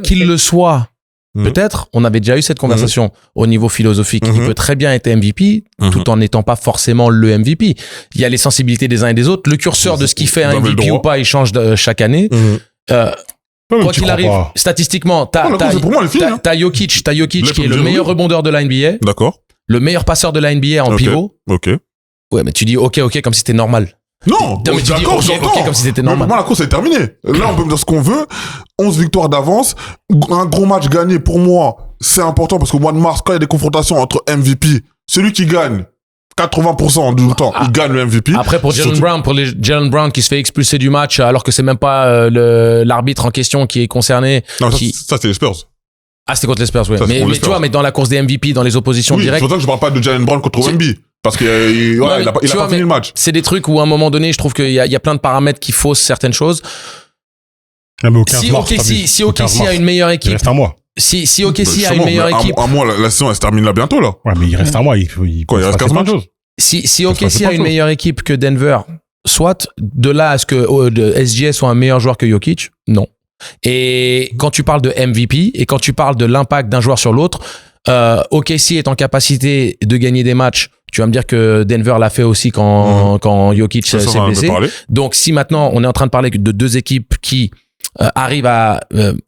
qu'il le soit. Peut-être, on avait déjà eu cette conversation au niveau philosophique. Il peut très bien être MVP tout en n'étant pas forcément le MVP. Il y a les sensibilités des uns et des autres. Le curseur de ce qui fait un MVP ou pas, il change chaque année. Ouais, Quoi qu'il arrive, statistiquement, la course, pour moi, elle est finie, hein. t'as Jokic qui est le Là, meilleur rebondeur de la NBA, D'accord. le meilleur passeur de la NBA en Ok. pivot. Ok. Ouais, mais tu dis ok, comme si c'était normal. Non, Non, mais tu dis d'accord, ok, j'entends. comme si c'était Mais normal. pour moi, la course est terminée. Là, on peut me dire ce qu'on veut. 11 victoires d'avance. Un gros match gagné, pour moi, c'est important parce qu'au mois de mars, quand il y a des confrontations entre MVP, celui qui gagne 80% du temps, il gagne le MVP. Après, pour Jalen Surtout- Brown qui se fait expulser du match alors que c'est même pas l'arbitre en question qui est concerné. Non, ça, qui... ça, c'est les Spurs. Ah, c'était contre les Spurs, ouais. Ça, c'est Mais contre les tu Spurs. vois, mais dans la course des MVP, dans les oppositions Oui, c'est directes, pour ça que je parle pas de Jalen Brown contre Wemby. Parce qu'il Non, mais il a tu vois, pas fini le match. c'est des trucs où à un moment donné, je trouve qu'il y a plein de paramètres qui faussent certaines choses. Non, mais au 15 Si mars, t'abuses. si Au 15 OKC a mars. une meilleure Il équipe, reste un mois. si OKC a Justement, une meilleure mais équipe, À moi, la saison, elle se termine là bientôt, là. Ouais, mais il reste un mois. Il Quoi, il peut se reste passer 15 plein de matchs choses. si Ça se OKC passe a pas une chose. meilleure équipe que Denver, soit de là à ce que SGA soit un meilleur joueur que Jokic, non. Et quand tu parles de MVP et quand tu parles de l'impact d'un joueur sur l'autre, OKC est en capacité de gagner des matchs. Tu vas me dire que Denver l'a fait aussi quand Jokic Ça, s'est on en a blessé. parlé. Donc si maintenant on est en train de parler de deux équipes qui arrivent à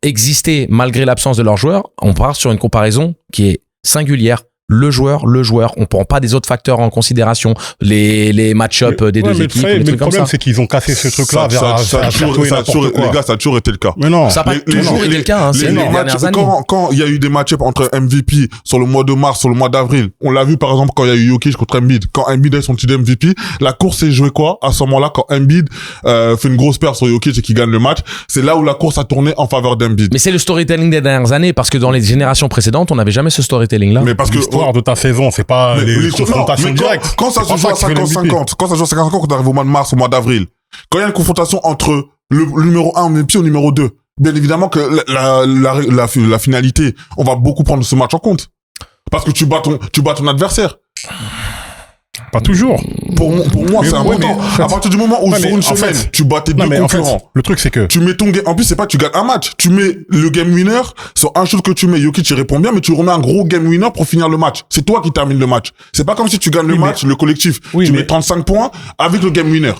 exister malgré l'absence de leurs joueurs, on part sur une comparaison qui est singulière. Le joueur, on prend pas des autres facteurs en considération, les match-up des Ouais, deux mais équipes, ça, les mais le trucs comme problème, ça. c'est qu'ils ont cassé ce truc-là vers Ça a toujours- tout et ça a toujours- n'importe quoi. les gars, ça a toujours été le cas. Mais non. Ça n'a pas toujours été le cas, hein, ces les dernières matchs, années. quand il y a eu des match-ups entre MVP sur le mois de mars, sur le mois d'avril, on l'a vu par exemple quand il y a eu Jokic contre Embiid. Quand Embiid a son titre MVP, la course s'est jouée quoi? À ce moment-là, quand Embiid fait une grosse perte sur Jokic et qui gagne le match, c'est là où la course a tourné en faveur d'Embiid. Mais c'est le storytelling des dernières années, parce que dans les générations précédentes, on n'avait jamais ce storytelling-là. Mais parce que L'histoire de ta saison, c'est pas Mais les non, confrontations mais directes. quand ça C'est se pas joue à qui fait l'MVP. 50-50, quand ça se joue à 50-50, quand on arrive au mois de mars, au mois d'avril, quand il y a une confrontation entre le numéro 1 MVP et le numéro 2, bien évidemment que la finalité, on va beaucoup prendre ce match en compte. Parce que tu bats ton adversaire. Pas toujours. Pour moi, Mais c'est ouais, important. mais en fait- À partir du moment où Ouais, sur mais une en semaine, fait- tu bats tes Non, deux mais en fait, concurrents. le truc, c'est que Tu mets ton game, en plus, c'est pas, tu gagnes un match. Tu mets le game winner sur un shoot que tu mets. Jokic, il répond bien, mais tu remets un gros game winner pour finir le match. C'est toi qui termine le match. C'est pas comme si tu gagnes le Oui, match, le collectif. Oui, tu mais- mets 35 points avec le game winner.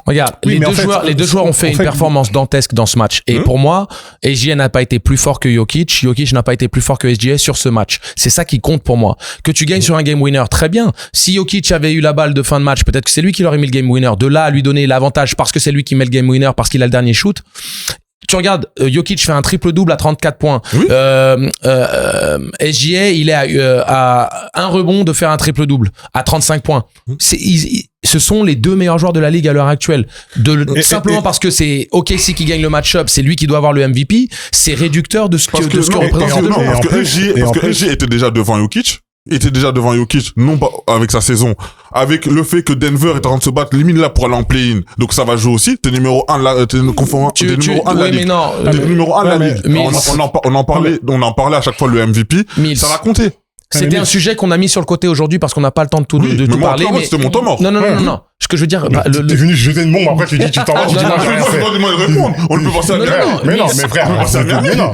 Regarde, Oui, les mais deux en fait, joueurs ont fait une performance dantesque dans ce match. Et Hum. pour moi, SGA n'a pas été plus fort que Jokic. Jokic n'a pas été plus fort que SGA sur ce match. C'est ça qui compte pour moi. Que tu gagnes sur un game winner, très bien. Si Jokic avait eu la balle de fin de match, peut-être que c'est lui qui aurait mis le game winner. De là à lui donner l'avantage parce que c'est lui qui met le game winner, parce qu'il a le dernier shoot. Tu regardes, Jokic fait un triple-double à 34 points. Oui. SGA, il est à un rebond de faire un triple-double à 35 points. Ce sont les deux meilleurs joueurs de la ligue à l'heure actuelle. Simplement parce que c'est OKC qui gagne le match-up, c'est lui qui doit avoir le MVP. C'est réducteur de ce que représente le joueur. Parce que SG était déjà devant Jokic. Non pas avec sa saison, avec le fait que Denver est en train de se battre, limite là pour aller en play-in. Donc ça va jouer aussi. T'es numéro 1 là, t'es numéro 1 de la oui, ligue. mais non. T'es numéro 1 de la mais- ligue. mais- On en parlait à chaque fois le MVP. Mills. Ça va compter. C'était un sujet qu'on a mis sur le côté aujourd'hui parce qu'on n'a pas le temps de tout, Oui, de mais tout moi, parler. moi, c'était mon temps mort. Non. Ce que je veux dire, bah, t'es venu jeter une bombe, après tu dis tu t'en vas, tu dis Non, non, non, j'ai rien fait. Donne-moi de répondre. On ne peut pas ça. Non, non, Mais non, Mills. mais frère, Ça vient mais non.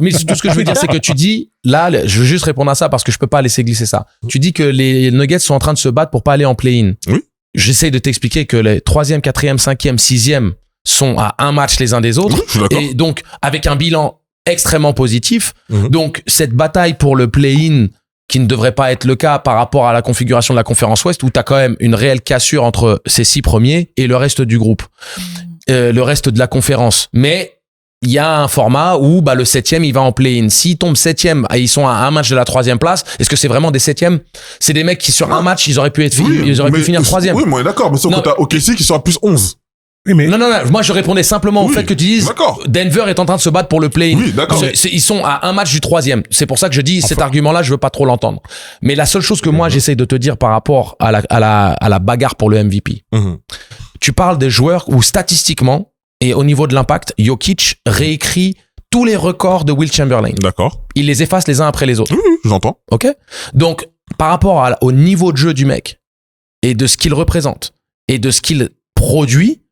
Mais tout ce que je veux dire, c'est que tu dis, là, je veux juste répondre à ça parce que je peux pas laisser glisser ça. Tu dis que les Nuggets sont en train de se battre pour pas aller en play-in. Oui. J'essaie de t'expliquer que les 3e, 4e, 5e, 6e sont à un match les uns des autres. Oui, je suis d'accord. Et donc, avec un bilan extrêmement positif. Mhm. Donc, cette bataille pour le play-in, qui ne devrait pas être le cas par rapport à la configuration de la conférence Ouest, où tu as quand même une réelle cassure entre ces 6 premiers et le reste du groupe, le reste de la conférence. Mais il y a un format où bah, le 7e, il va en play-in. S'ils tombent 7e, ils sont à un match de la 3e place, est-ce que c'est vraiment des 7e? C'est des mecs qui, sur un match, ils auraient pu finir 3e. Oui, moi, d'accord. Mais sauf Non, que t'as OKC qui sont à plus 11. Oui, mais Non, moi je répondais simplement au Oui, fait que tu dises d'accord. Denver est en train de se battre pour le play-in. Oui, d'accord. Ils sont à un match du 3e. C'est pour ça que je dis cet argument-là, je veux pas trop l'entendre. Mais la seule chose que moi j'essaye de te dire par rapport à la bagarre pour le MVP, tu parles des joueurs où statistiquement et au niveau de l'impact, Jokic réécrit tous les records de Will Chamberlain. D'accord. Il les efface les uns après les autres. Oui, j'entends. Ok? Donc, par rapport au niveau de jeu du mec et de ce qu'il représente et de ce qu'il produit,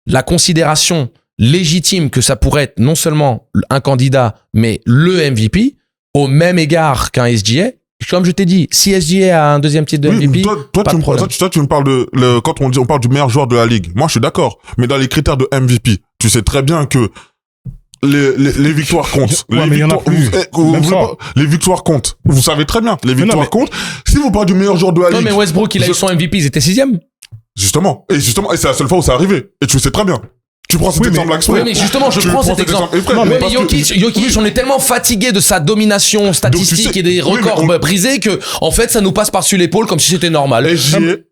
la considération légitime que ça pourrait être non seulement un candidat, mais le MVP, au même égard qu'un SGA, comme je t'ai dit, si SGA a un deuxième titre de Oui, MVP, toi, pas de problème. tu me parles quand on parle du meilleur joueur de la ligue. Moi, je suis d'accord. Mais dans les critères de MVP, tu sais très bien que les victoires comptent. Ouais, mais il y en a plus. Les victoires comptent. Vous savez très bien, les victoires comptent. Si vous parlez du meilleur joueur de la ligue. Non, mais Westbrook, il a eu son MVP, ils étaient 6e. Justement, et c'est la seule fois où c'est arrivé. Et tu le sais très bien. Tu prends cet exemple là. Oui, mais justement, je prends cet exemple. Non, mais Jokic, on est tellement fatigué de sa domination statistique et des records brisés que, en fait, ça nous passe par-dessus l'épaule comme si c'était normal. Et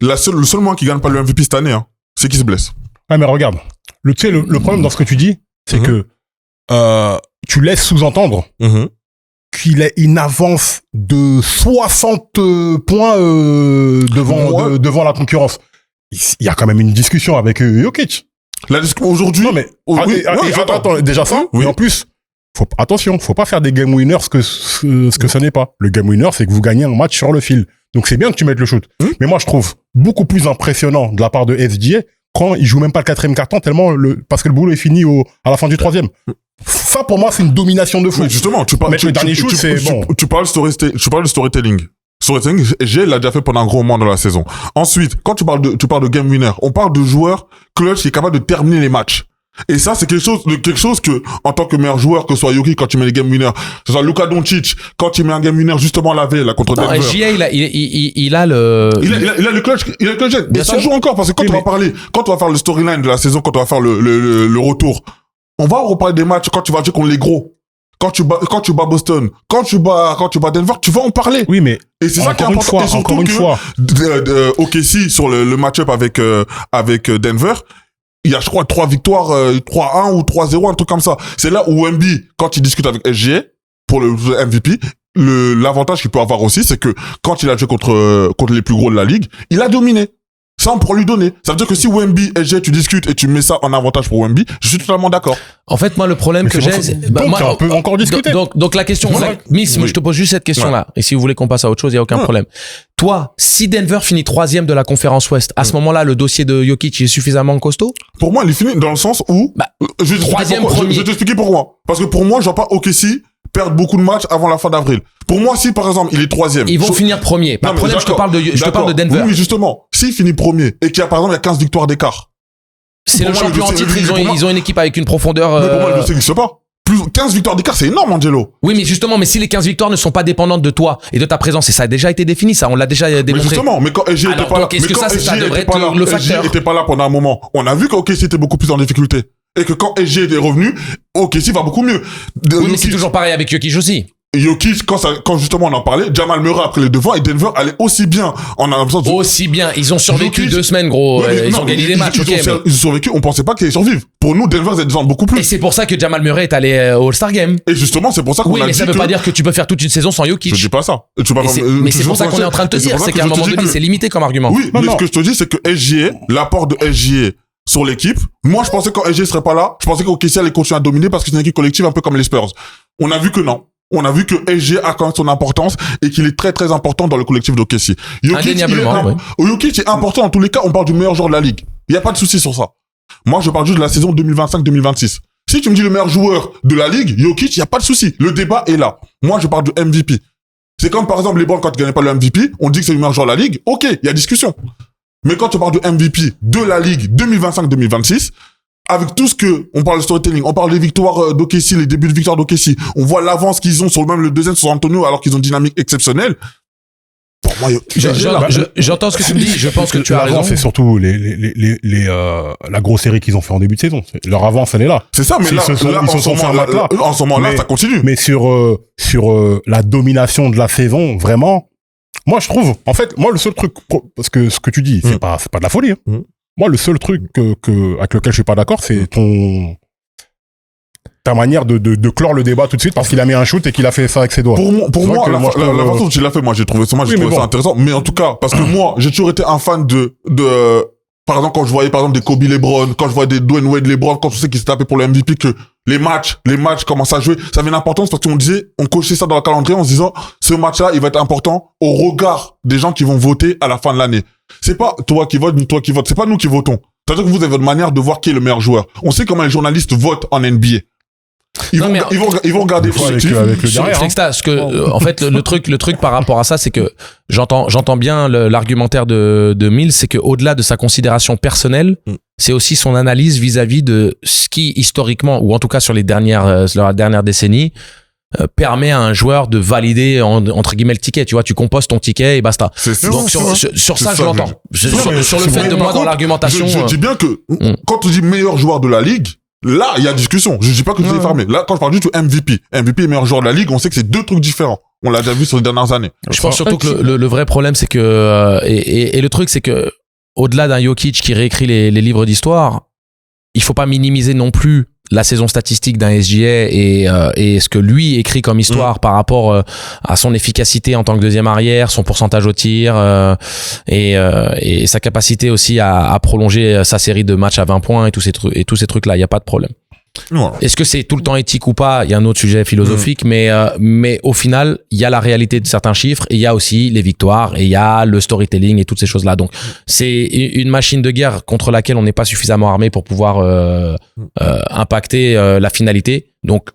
le seul mois qui gagne pas le MVP cette année, hein, c'est qu'il se blesse. Ouais, mais regarde. Le problème dans ce que tu dis, c'est que, tu laisses sous-entendre qu'il a une avance de 60 points, devant la concurrence. Il y a quand même une discussion avec Jokic. La discussion aujourd'hui. Non, mais, attends, déjà ça. Oui. Et en plus, attention, faut pas faire des game winners ce que ce n'est pas. Le game winner, c'est que vous gagnez un match sur le fil. Donc c'est bien que tu mettes le shoot. Mais moi, je trouve beaucoup plus impressionnant de la part de SGA quand il joue même pas le 4e quart-temps parce que le boulot est fini à la fin du 3e. Ça, pour moi, c'est une domination de fou. Oui, justement, le dernier shoot, c'est bon. Tu parles de storytelling. Storytelling, SGA l'a déjà fait pendant un gros moment dans la saison. Ensuite, quand tu parles de game winner, on parle de joueur clutch qui est capable de terminer les matchs. Et ça, c'est quelque chose que, en tant que meilleur joueur, que ce soit Jokic quand tu mets les game winners, que ce soit Luka Doncic quand il met un game winner justement la veille, là, contre Denver. SGA, il a le clutch, et ça joue encore, parce que quand on va faire le storyline de la saison, quand on va faire le retour, on va reparler des matchs quand tu vas jouer contre les gros. Quand tu bats Boston, quand tu bats Denver, tu vas en parler. Oui, mais et c'est ça qui est important. Encore une fois. OKC sur le match-up avec Denver, il y a, je crois, 3 victoires, 3-1 ou 3-0, un truc comme ça. C'est là où Wemby, quand il discute avec SGA pour le MVP, l'avantage qu'il peut avoir aussi, c'est que quand il a joué contre les plus gros de la ligue, il a dominé. Ça, on pourra lui donner. Ça veut dire que si Wemby et SGA, tu discutes et tu mets ça en avantage pour Wemby, je suis totalement d'accord. En fait, moi, le problème que j'ai, on peut encore discuter. Donc la question, Miss, je te pose juste cette question-là. Et si vous voulez qu'on passe à autre chose, il y a aucun problème. Toi, si Denver finit 3e de la conférence Ouest, à ce moment-là, le dossier de Jokic est suffisamment costaud? Pour moi, il est fini dans le sens où, je vais t'expliquer pourquoi. Parce que pour moi, je vois pas OKC perdre beaucoup de matchs avant la fin d'avril. Pour moi, si par exemple, il est 3e. Ils vont finir premier. Pas de problème, je te parle de Denver. Oui, justement. S'il finit premier et qu'il y a par exemple, il y a 15 victoires d'écart. C'est le champion en titre, ils ont une équipe avec une profondeur, Mais pour moi, le dossier n'existe pas. 15 victoires d'écart, c'est énorme, Angelo. Oui, mais justement, si les 15 victoires ne sont pas dépendantes de toi et de ta présence, et ça a déjà été défini, ça, on l'a déjà démontré. Mais justement, mais quand SGA était pas là, ça devrait être le facteur. était pas là pendant un moment. On a vu qu'OKC était beaucoup plus en difficulté. Et que quand SGA est revenu, OKC va beaucoup mieux. Oui, mais c'est toujours pareil avec Jokic aussi. Jokic, quand justement on en parlait, Jamal Murray a pris les devants et Denver allait aussi bien. On a l'impression aussi bien. Ils ont survécu Jokic, 2 semaines, gros. Ils ont gagné des matchs, ils ont survécu, on pensait pas qu'ils allaient survivre. Pour nous, Denver, ils descendent beaucoup plus. Et c'est pour ça que Jamal Murray est allé au All-Star Game. Et justement, c'est pour ça qu'on a dit. Oui, mais ça veut pas dire que tu peux faire toute une saison sans Jokic. Je dis pas ça. Mais c'est pour ça qu'on est en train de te dire, c'est qu'à un moment donné, c'est limité comme argument. Oui, mais ce que je te dis, c'est que SGA, l'apport de SGA sur l'équipe, moi, je pensais que quand SGA serait pas là, je pensais qu'OKC allait continuer à dominer parce que c'est une équipe collective un peu comme les Spurs. On a vu que non. On a vu que SGA a quand même son importance et qu'il est très très important dans le collectif d'OKC. Indéniablement, Jokic est important dans tous les cas, on parle du meilleur joueur de la ligue. Il y a pas de souci sur ça. Moi, je parle juste de la saison 2025-2026. Si tu me dis le meilleur joueur de la ligue, Jokic, il y a pas de souci. Le débat est là. Moi, je parle de MVP. C'est comme par exemple LeBron quand il gagnait pas le MVP, on dit que c'est le meilleur joueur de la ligue. OK, il y a discussion. Mais quand tu parles de MVP de la ligue 2025-2026, avec tout ce que, on parle de storytelling, on parle des victoires d'OKC, les débuts de victoire d'OKC, on voit l'avance qu'ils ont sur le deuxième sur Antonio alors qu'ils ont une dynamique exceptionnelle. Pour moi, j'entends ce que tu me dis, je pense que tu as raison. C'est surtout la grosse série qu'ils ont fait en début de saison. Leur avance, elle est là. C'est ça, mais là, ils se sont fait un match là. En ce moment-là, ça continue. Mais sur la domination de la saison, vraiment, moi, je trouve, en fait, moi, le seul truc, parce que ce que tu dis, c'est pas de la folie, hein. Moi, le seul truc avec lequel je suis pas d'accord, c'est ta manière de clore le débat tout de suite parce qu'il a mis un shoot et qu'il a fait ça avec ses doigts. Pour moi, la façon dont il l'a fait, moi, j'ai trouvé ça intéressant. Mais en tout cas, parce que moi, j'ai toujours été un fan par exemple, quand je voyais, par exemple, des Kobe LeBron, quand je voyais des Dwayne Wade LeBron, quand je sais qu'ils s'étaient tapés pour le MVP, que les matchs commencent à jouer, ça avait une importance parce qu'on disait, on cochait ça dans le calendrier en se disant, ce match-là, il va être important au regard des gens qui vont voter à la fin de l'année. C'est pas toi qui votes, ni toi qui votes. C'est pas nous qui votons. C'est-à-dire que vous avez votre manière de voir qui est le meilleur joueur. On sait comment les journalistes votent en NBA. Ils vont regarder avec le derrière. Parce que en fait le truc par rapport à ça, c'est que j'entends bien l'argumentaire de Mills, c'est que au-delà de sa considération personnelle, c'est aussi son analyse vis-à-vis de ce qui, historiquement, ou en tout cas sur la dernière décennie, permet à un joueur de valider entre guillemets le ticket. Tu vois, tu composes ton ticket et basta. Donc sur ça, je l'entends. Sur le fait de moi dans l'argumentation. Je dis bien que quand tu dis meilleur joueur de la ligue, là, il y a discussion. Je dis pas que tu es fermé. Là, quand je parle du tout MVP et meilleur joueur de la ligue, on sait que c'est deux trucs différents. On l'a déjà vu sur les dernières années. Je pense surtout que le vrai problème, c'est que et le truc, c'est que au-delà d'un Jokic qui réécrit les livres d'histoire, il faut pas minimiser non plus la saison statistique d'un SGA et ce que lui écrit comme histoire par rapport à son efficacité en tant que deuxième arrière, son pourcentage au tir et sa capacité aussi à prolonger sa série de matchs à 20 points et tous ces trucs là, il y a pas de problème. Voilà. Est-ce que c'est tout le temps éthique ou pas? Il y a un autre sujet philosophique, mais au final, il y a la réalité de certains chiffres et il y a aussi les victoires et il y a le storytelling et toutes ces choses-là. Donc, c'est une machine de guerre contre laquelle on n'est pas suffisamment armé pour pouvoir impacter la finalité. Donc,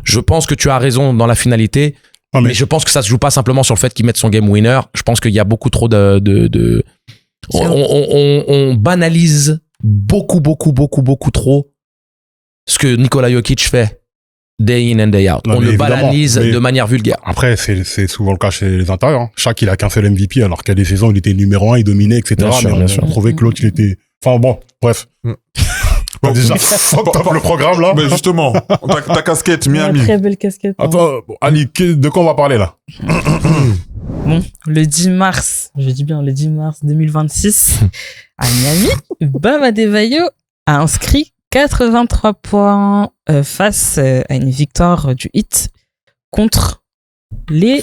je pense que tu as raison dans la finalité, mais je pense que ça se joue pas simplement sur le fait qu'il mette son game winner. Je pense qu'il y a beaucoup trop on banalise beaucoup trop ce que Nikola Jokic fait day in and day out. On le banalise de manière vulgaire. Après, c'est souvent le cas chez les intérieurs. Hein. Shaq, il a qu'un seul MVP, alors qu'il y a des saisons, il était numéro 1, il dominait, etc. Bien sûr. On trouvait que l'autre, il était... Enfin bon, bref. Bon, déjà, top le programme, là. Mais justement, ta casquette, Miami. Très belle casquette. Attends, Ali, de quoi on va parler, là? Bon, le 10 mars 2026, à Miami, Bam Adebayo a inscrit 83 points face à une victoire du Heat contre les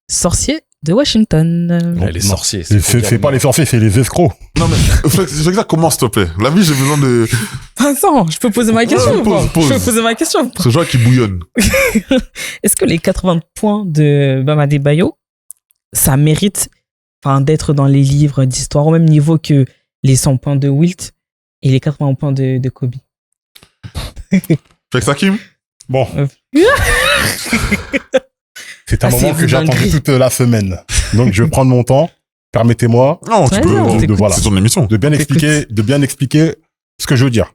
sorciers de Washington. Les sorciers. C'est pas les sorciers, c'est les escrocs. Non mais, ça commence, s'il te plaît. La vie, j'ai besoin de... Vincent, je peux poser ma question ou pas? Je peux poser ma question. Ce joueur qui bouillonne. Est-ce que les 80 points de Bam Adebayo, ça mérite d'être dans les livres d'histoire au même niveau que les 100 points de Wilt et les 80 points de Kobe? Fait que ça, Kim? Bon. C'est un moment que j'ai attendu toute la semaine. Donc, je vais prendre mon temps. Permettez-moi. Non, tu peux. Voilà. C'est ton émission. De bien expliquer ce que je veux dire.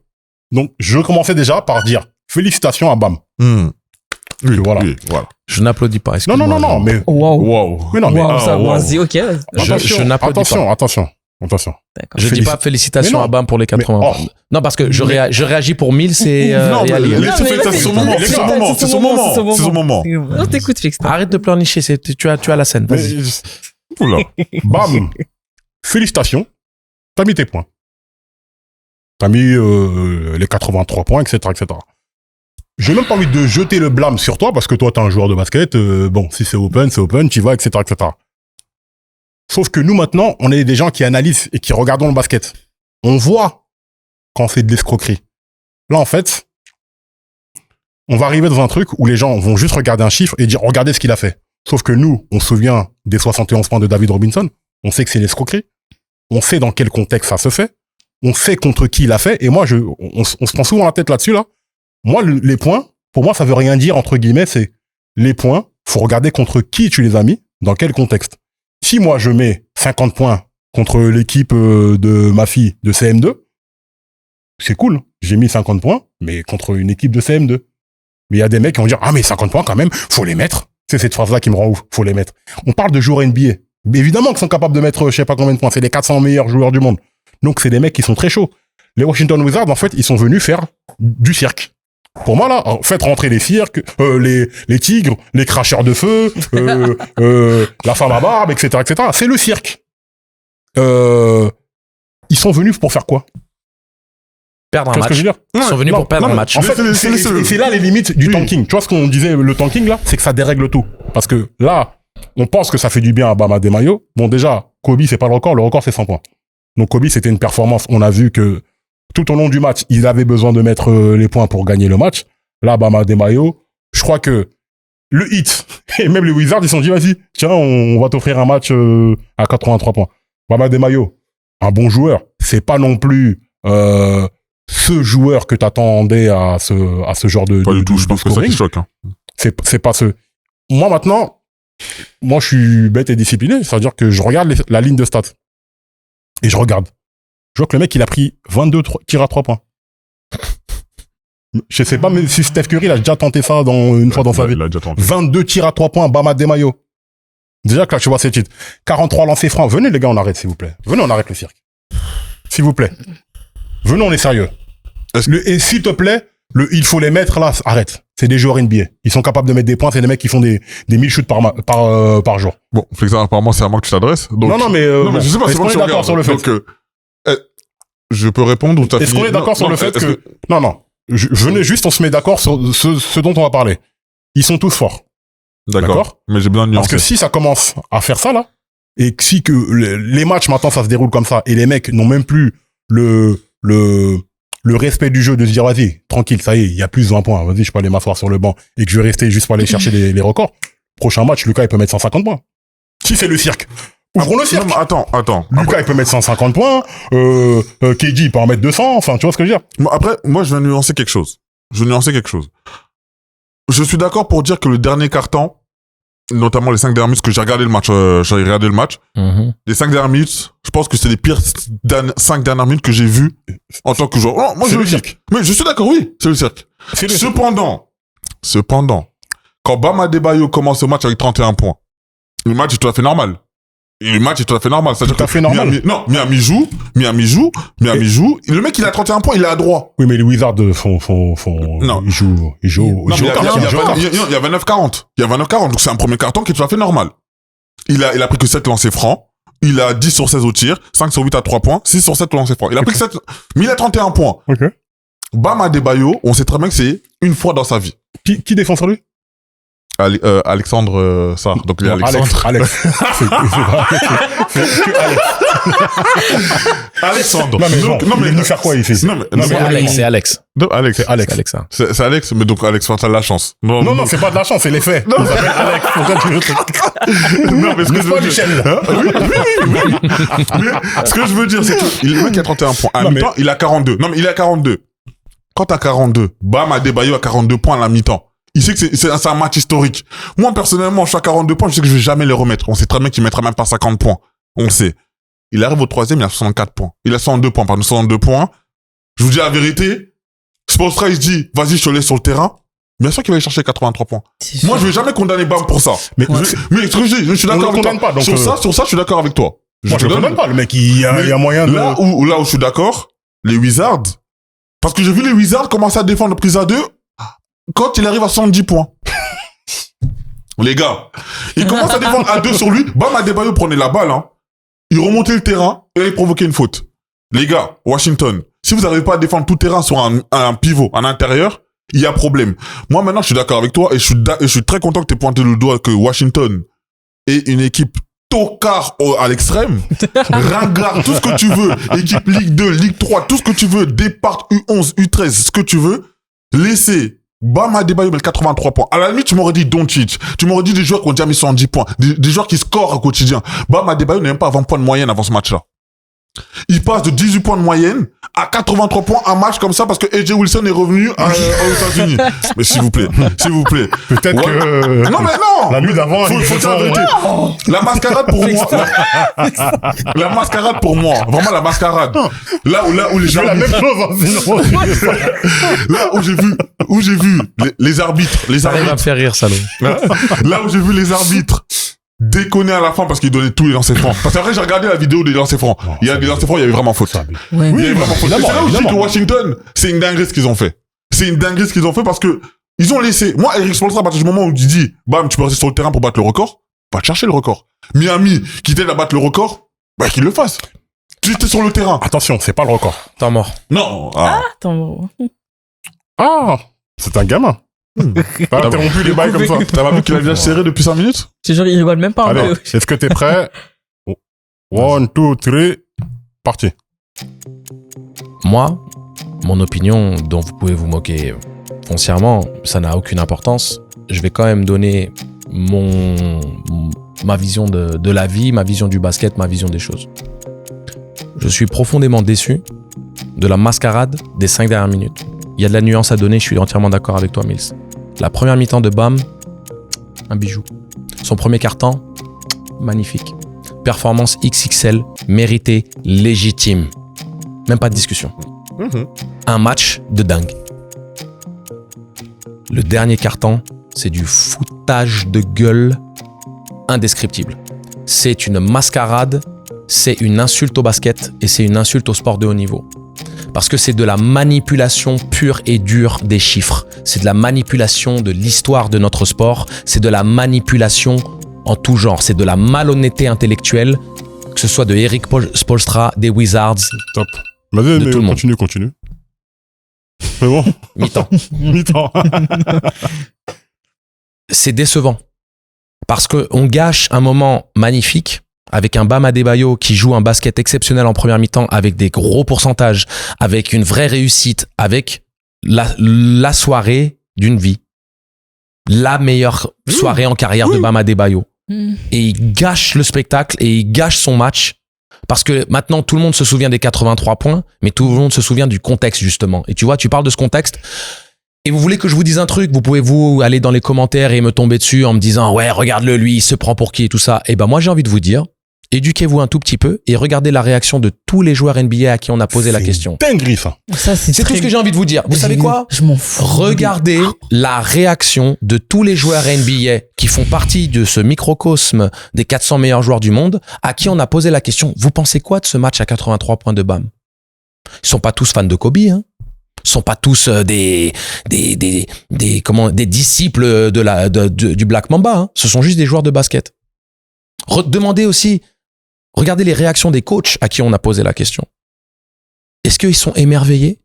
Donc, je commençais déjà par dire félicitations à Bam. Oui, voilà. Je n'applaudis pas. Non, mais. Wow. Mais non, mais. Vas-y, ok. Je n'applaudis pas. Attention. Je dis pas félicitations à Bam pour les 80 points. Non, parce que je réagis pour 1000, c'est c'est son moment. On t'écoute, Félix. Arrête de pleurnicher, tu as la scène. Vas-y. Oula. Bam. Félicitations. T'as mis tes points. T'as mis les 83 points, etc. J'ai même pas envie de jeter le blâme sur toi parce que toi, t'es un joueur de basket. Bon, si c'est open, tu vas, etc. Sauf que nous, maintenant, on est des gens qui analysent et qui regardons le basket. On voit quand c'est de l'escroquerie. Là, en fait, on va arriver dans un truc où les gens vont juste regarder un chiffre et dire, regardez ce qu'il a fait. Sauf que nous, on se souvient des 71 points de David Robinson. On sait que c'est l'escroquerie. On sait dans quel contexte ça se fait. On sait contre qui il a fait. Et moi, on se prend souvent la tête là-dessus, là. Moi, les points, pour moi, ça veut rien dire, entre guillemets, c'est les points. Faut regarder contre qui tu les as mis, dans quel contexte. Si moi, je mets 50 points contre l'équipe de ma fille de CM2, c'est cool. J'ai mis 50 points, mais contre une équipe de CM2. Mais il y a des mecs qui vont dire, ah, mais 50 points quand même, faut les mettre. C'est cette phrase-là qui me rend ouf, faut les mettre. On parle de joueurs NBA. Mais évidemment qu'ils sont capables de mettre, je sais pas combien de points. C'est les 400 meilleurs joueurs du monde. Donc, c'est des mecs qui sont très chauds. Les Washington Wizards, en fait, ils sont venus faire du cirque. Pour moi, là, faites rentrer les cirques, les tigres, les cracheurs de feu, la femme à barbe, etc., etc. C'est le cirque. Ils sont venus pour faire quoi? Perdre un match. Ce que je veux dire? Ils sont venus pour perdre un match. En fait, c'est là les limites du tanking. Tu vois ce qu'on disait, le tanking, là? C'est que ça dérègle tout. Parce que là, on pense que ça fait du bien à Bam Adebayo. Bon, déjà, Kobe, c'est pas le record, c'est 100 points. Donc, Kobe, c'était une performance. On a vu que tout au long du match, il avait besoin de mettre les points pour gagner le match. Là, Bam Adebayo, je crois que le Heat et même les Wizards, ils se sont dit, vas-y, tiens, on va t'offrir un match à 83 points. Bam Adebayo, un bon joueur. C'est pas non plus ce joueur que t'attendais à ce genre de pas du tout, je pense que ça qui choque. C'est pas ce... Moi, maintenant, je suis bête et discipliné. C'est-à-dire que je regarde la ligne de stats. Et je regarde. Je vois que le mec, il a pris 22 tirs à 3 points. Je sais pas mais si Steph Curry, il a déjà tenté ça une fois dans sa vie. Il a déjà tenté. 22 tirs à 3 points, Bam Adebayo. Déjà que là, tu vois ces titres. 43 lancers francs. Venez, les gars, on arrête, s'il vous plaît. Venez, on arrête le cirque. S'il vous plaît. Venez, on est sérieux. Et s'il te plaît, il faut les mettre là, arrête. C'est des joueurs NBA. Ils sont capables de mettre des points, c'est des mecs qui font des 1000 shoots par jour. Bon, Flexa, apparemment, c'est à moi que tu t'adresses. Donc... Non, mais je sais pas, est-ce qu'on est d'accord sur le fait? Donc, je peux répondre ou t'as Est-ce fini? qu'on est d'accord sur le fait que... Non. Venez juste, on se met d'accord sur ce dont on va parler. Ils sont tous forts. D'accord. Mais j'ai besoin de nuancer. Parce que si ça commence à faire ça, là, et que si que les matchs, maintenant, ça se déroule comme ça, et les mecs n'ont même plus le respect du jeu de se dire, vas-y, tranquille, ça y est, il y a plus de 20 points, vas-y, je peux aller m'asseoir sur le banc, et que je vais rester juste pour aller chercher les records. Prochain match, Lucas, il peut mettre 150 points. Si c'est le cirque. Ouvrons le cirque. Non, mais attends. Lucas, il peut mettre 150 points, KD, il peut en mettre 200, enfin, tu vois ce que je veux dire? Après, moi, je vais nuancer quelque chose. Je suis d'accord pour dire que le dernier quart-temps, notamment les 5 dernières minutes, que j'ai regardé le match, les 5 dernières minutes, je pense que c'est les pires 5 dernières minutes que j'ai vues en tant que joueur. Non, moi, c'est le cirque. Mais je suis d'accord, oui, c'est le cirque. Cependant, quand Bam Adebayo commence le match avec 31 points, le match est tout à fait normal. C'est-à-dire tout à fait normal. Miami joue. Le mec, il a 31 points, il est à droit. Oui, mais les Wizards font, non. Ils jouent Il y avait 9-40. Donc c'est un premier carton qui est tout à fait normal. Il a pris que 7 lancers francs. Il a 10 sur 16 au tir, 5 sur 8 à 3 points, 6 sur 7 au lancer franc. Il a pris que 7, mais il a 31 points. Ok. Bam Adebayo, on sait très bien que c'est une fois dans sa vie. Qui défend sur lui? Alexandre Sarr. Donc il y a Alex. C'est Alex. Alexandre. Non mais il faire quoi ici? C'est Alex. Non, Alex. C'est Alex. C'est Alex, mais donc Alex, t'as de la chance. Non, c'est pas de la chance, c'est les faits. Non, il s'appelle Alex. Pourquoi tu veux Non, mais ce que je veux dire. Michel. Oui. Mais ce que je veux dire, c'est que le mec a 31 points. À mi-temps, il a 42. Non, mais il a 42. Quand t'as 42, Bam Adebayo a 42 points à la mi-temps. Il sait que c'est un match historique. Moi, personnellement, je suis à 42 points, je sais que je vais jamais les remettre. On sait très bien qu'il mettra même pas 50 points. On sait. Il arrive au troisième, il a 64 points. Il a 62 points, pardon, 62 points. Je vous dis la vérité. Spoelstra, il se dit, vas-y, je te laisse sur le terrain. Bien sûr qu'il va aller chercher 83 points. Moi, je vais jamais condamner Bam pour ça. Mais ce que je dis, je suis d'accord avec toi. Pas, donc sur ça, je suis d'accord avec toi. Moi, je ne condamne pas. Le mec, il y a moyen de... Là où je suis d'accord, les Wizards, parce que j'ai vu les Wizards commencer à défendre le prise à 2 quand il arrive à 70 points. Les gars, il commence à défendre à 2 sur lui. Bam Adebayo prenait la balle, hein. Il remontait le terrain et il provoquait une faute. Les gars, Washington, si vous n'arrivez pas à défendre tout terrain sur un pivot en intérieur, il y a problème. Moi, maintenant, je suis d'accord avec toi et je suis très content que tu aies pointé le doigt que Washington est une équipe tocard à l'extrême, ringard, tout ce que tu veux, équipe Ligue 2, Ligue 3, tout ce que tu veux, départ U11, U13, ce que tu veux, laissez Bam Adebayo met 83 points. À la limite, tu m'aurais dit Doncic. Tu m'aurais dit des joueurs qui ont déjà mis 110 points. Des joueurs qui scorent au quotidien. Bam Adebayo n'est même pas à 20 points de moyenne avant ce match-là. Il passe de 18 points de moyenne à 83 points un match comme ça parce que AJ Wilson est revenu aux États-Unis. Mais s'il vous plaît. Peut-être que... Non, mais non! La nuit d'avant, faut dire la vérité. La mascarade pour moi. La mascarade pour moi. Vraiment la mascarade. Là où les gens... la même chose, Là où j'ai vu les arbitres. Ça va me faire rire, salaud. Là où j'ai vu les arbitres déconner à la fin parce qu'ils donnaient tous les lancers francs. Parce qu'après, j'ai regardé la vidéo des lancers francs. Il y a des lancers francs, il y avait vraiment faute. Ouais. Il y avait vraiment faute. C'est là où je dis que Washington, c'est une dinguerie ce qu'ils ont fait. Parce que ils ont laissé. Moi, Eric Spoelstra, à partir du moment où il dit, bam, tu peux rester sur le terrain pour battre le record, va chercher le record. Miami, qui t'aide à battre le record, bah, qu'il le fasse. Tu étais sur le terrain. Attention, c'est pas le record. Temps mort. Non. Attends. C'est un gamin. T'as interrompu les bails comme ça. T'as pas vu qu'il a déjà serré depuis 5 minutes? C'est genre, il rigole même pas. Allez, est-ce que t'es prêt? 1, 2, 3, parti. Moi, mon opinion, dont vous pouvez vous moquer foncièrement, ça n'a aucune importance. Je vais quand même donner ma vision de la vie, ma vision du basket, ma vision des choses. Je suis profondément déçu de la mascarade des 5 dernières minutes. Il y a de la nuance à donner, je suis entièrement d'accord avec toi, Mills. La première mi-temps de Bam, un bijou. Son premier quart-temps, magnifique. Performance XXL, méritée, légitime. Même pas de discussion. Mhm. Un match de dingue. Le dernier quart-temps, c'est du foutage de gueule indescriptible. C'est une mascarade, c'est une insulte au basket et c'est une insulte au sport de haut niveau. Parce que c'est de la manipulation pure et dure des chiffres. C'est de la manipulation de l'histoire de notre sport. C'est de la manipulation en tout genre. C'est de la malhonnêteté intellectuelle, que ce soit de Eric Spoelstra, des Wizards. Top. Vas-y, De mais tout le monde. continue. C'est bon. Mi-temps. Mi-temps. C'est décevant. Parce qu'on gâche un moment magnifique avec un Bam Adebayo qui joue un basket exceptionnel en première mi-temps avec des gros pourcentages, avec une vraie réussite, avec la soirée d'une vie. La meilleure soirée en carrière de Bam Adebayo. Et il gâche le spectacle et il gâche son match. Parce que maintenant, tout le monde se souvient des 83 points, mais tout le monde se souvient du contexte, justement. Et tu vois, tu parles de ce contexte. Et vous voulez que je vous dise un truc, vous pouvez vous aller dans les commentaires et me tomber dessus en me disant « Ouais, regarde-le, lui, il se prend pour qui » et tout ça. Et ben moi, j'ai envie de vous dire, éduquez-vous un tout petit peu et regardez la réaction de tous les joueurs NBA à qui on a posé la question. Dinguerie, ça. Ça, C'est tout ce que j'ai envie de vous dire. Vous savez quoi ? Je m'en fous. Regardez la réaction de tous les joueurs NBA qui font partie de ce microcosme des 400 meilleurs joueurs du monde à qui on a posé la question « Vous pensez quoi de ce match à 83 points de Bam ?» Ils sont pas tous fans de Kobe, hein. Ils sont pas tous des disciples du Black Mamba, hein. Ce sont juste des joueurs de basket. Demandez aussi, regardez les réactions des coachs à qui on a posé la question. Est-ce qu'ils sont émerveillés?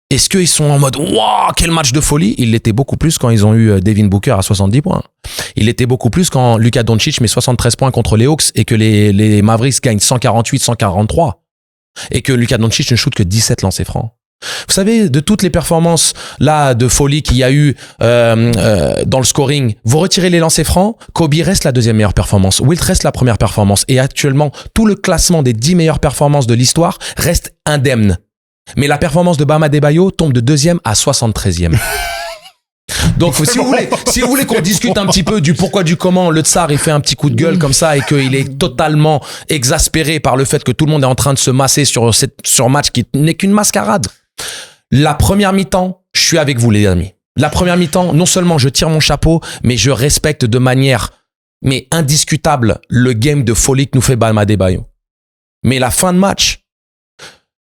Est-ce qu'ils sont en mode « Waouh, quel match de folie !» Ils l'étaient beaucoup plus quand ils ont eu Devin Booker à 70 points. Il l'était beaucoup plus quand Luka Doncic met 73 points contre les Hawks et que les Mavericks gagnent 148-143 et que Luka Doncic ne shoot que 17 lancers francs. Vous savez, de toutes les performances là de folie qu'il y a eu dans le scoring, vous retirez les lancers francs, Kobe reste la deuxième meilleure performance, Wilt reste la première performance et actuellement, tout le classement des 10 meilleures performances de l'histoire reste indemne. Mais la performance de Bam Adebayo tombe de deuxième à 73e. Donc, si vous voulez qu'on discute un petit peu du pourquoi du comment, le Tsar, il fait un petit coup de gueule comme ça et qu'il est totalement exaspéré par le fait que tout le monde est en train de se masser sur match qui n'est qu'une mascarade. La première mi-temps, je suis avec vous, les amis. La première mi-temps, non seulement je tire mon chapeau, mais je respecte de manière indiscutable le game de folie que nous fait Bam Adebayo. Mais la fin de match,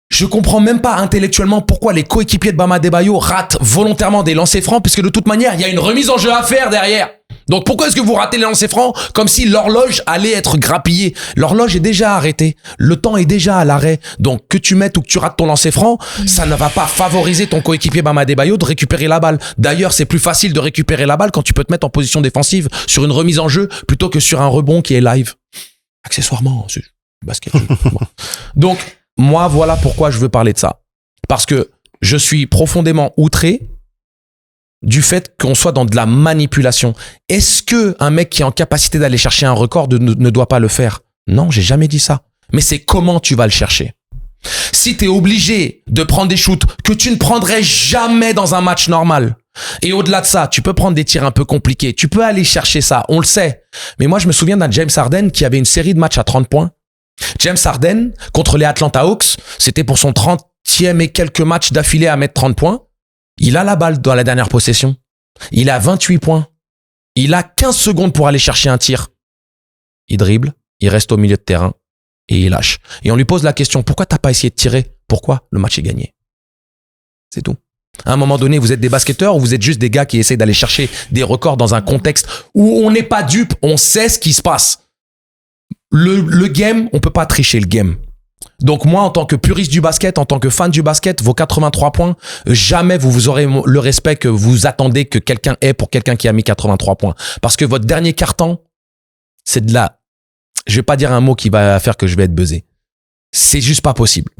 je comprends même pas intellectuellement pourquoi les coéquipiers de Bam Adebayo ratent volontairement des lancers francs, puisque de toute manière, il y a une remise en jeu à faire derrière. Donc pourquoi est-ce que vous ratez les lancers francs comme si l'horloge allait être grappillée? L'horloge est déjà arrêtée, le temps est déjà à l'arrêt. Donc que tu mettes ou que tu rates ton lancer franc, ça ne va pas favoriser ton coéquipier Bam Adebayo de récupérer la balle. D'ailleurs, c'est plus facile de récupérer la balle quand tu peux te mettre en position défensive sur une remise en jeu plutôt que sur un rebond qui est live. Accessoirement, c'est basket. Bon. Donc moi, voilà pourquoi je veux parler de ça. Parce que je suis profondément outré du fait qu'on soit dans de la manipulation. Est-ce que un mec qui est en capacité d'aller chercher un record ne doit pas le faire? Non, j'ai jamais dit ça. Mais c'est comment tu vas le chercher. Si tu es obligé de prendre des shoots que tu ne prendrais jamais dans un match normal, et au-delà de ça, tu peux prendre des tirs un peu compliqués, tu peux aller chercher ça, on le sait. Mais moi, je me souviens d'un James Harden qui avait une série de matchs à 30 points. James Harden, contre les Atlanta Hawks, c'était pour son 30e et quelques matchs d'affilée à mettre 30 points. Il a la balle dans la dernière possession. Il a 28 points. Il a 15 secondes pour aller chercher un tir. Il dribble, il reste au milieu de terrain et il lâche. Et on lui pose la question, pourquoi t'as pas essayé de tirer? Pourquoi? Le match est gagné. C'est tout. À un moment donné, vous êtes des basketteurs ou vous êtes juste des gars qui essaient d'aller chercher des records dans un contexte où on n'est pas dupe, on sait ce qui se passe. Le game, on peut pas tricher le game. Donc moi, en tant que puriste du basket, en tant que fan du basket, vos 83 points, jamais vous aurez le respect que vous attendez que quelqu'un ait pour quelqu'un qui a mis 83 points. Parce que votre dernier quart-temps, c'est de la... Je vais pas dire un mot qui va faire que je vais être buzzé. C'est juste pas possible.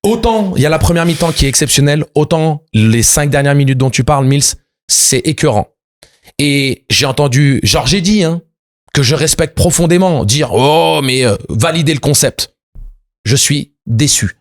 Autant il y a la première mi-temps qui est exceptionnelle, autant les 5 dernières minutes dont tu parles, Mills, c'est écœurant. Et j'ai entendu, genre j'ai dit, que je respecte profondément, dire « Oh, mais valider le concept ». Je suis déçu.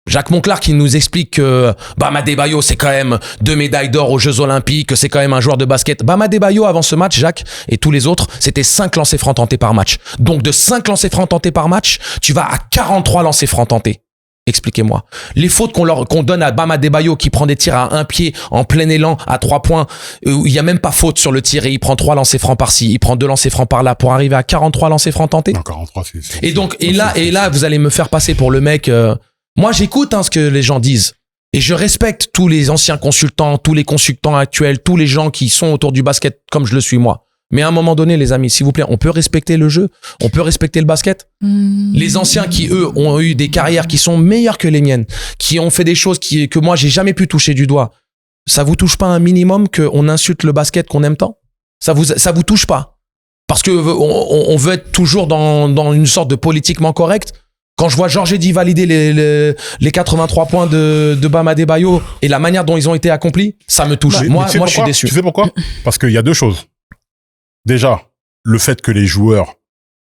Jacques Monclar qui nous explique que Bam Adebayo, c'est quand même 2 médailles d'or aux Jeux Olympiques, que c'est quand même un joueur de basket. Bam Adebayo, avant ce match, Jacques, et tous les autres, c'était 5 lancers francs tentés par match. Donc, de 5 lancers francs tentés par match, tu vas à 43 lancers francs tentés. Expliquez-moi. Les fautes qu'on donne à Bam Adebayo qui prend des tirs à un pied en plein élan à 3 points, où il y a même pas faute sur le tir et il prend 3 lancers francs par-ci, il prend 2 lancers francs par-là pour arriver à 43 lancers francs tentés. Non, 43, Et là, vous allez me faire passer pour le mec. Moi, j'écoute ce que les gens disent. Et je respecte tous les anciens consultants, tous les consultants actuels, tous les gens qui sont autour du basket comme je le suis moi. Mais à un moment donné, les amis, s'il vous plaît, on peut respecter le jeu, on peut respecter le basket. Les anciens qui, eux, ont eu des carrières qui sont meilleures que les miennes, qui ont fait des choses que moi, j'ai jamais pu toucher du doigt. Ça vous touche pas un minimum qu'on insulte le basket qu'on aime tant? Ça vous touche pas? Parce que on veut être toujours dans une sorte de politiquement correct. Quand je vois Georges Eddy valider les 83 points de Bam Adebayo et la manière dont ils ont été accomplis, ça me touche. Moi, je suis déçu. Tu sais pourquoi? Parce qu'il y a deux choses. Déjà, le fait que les joueurs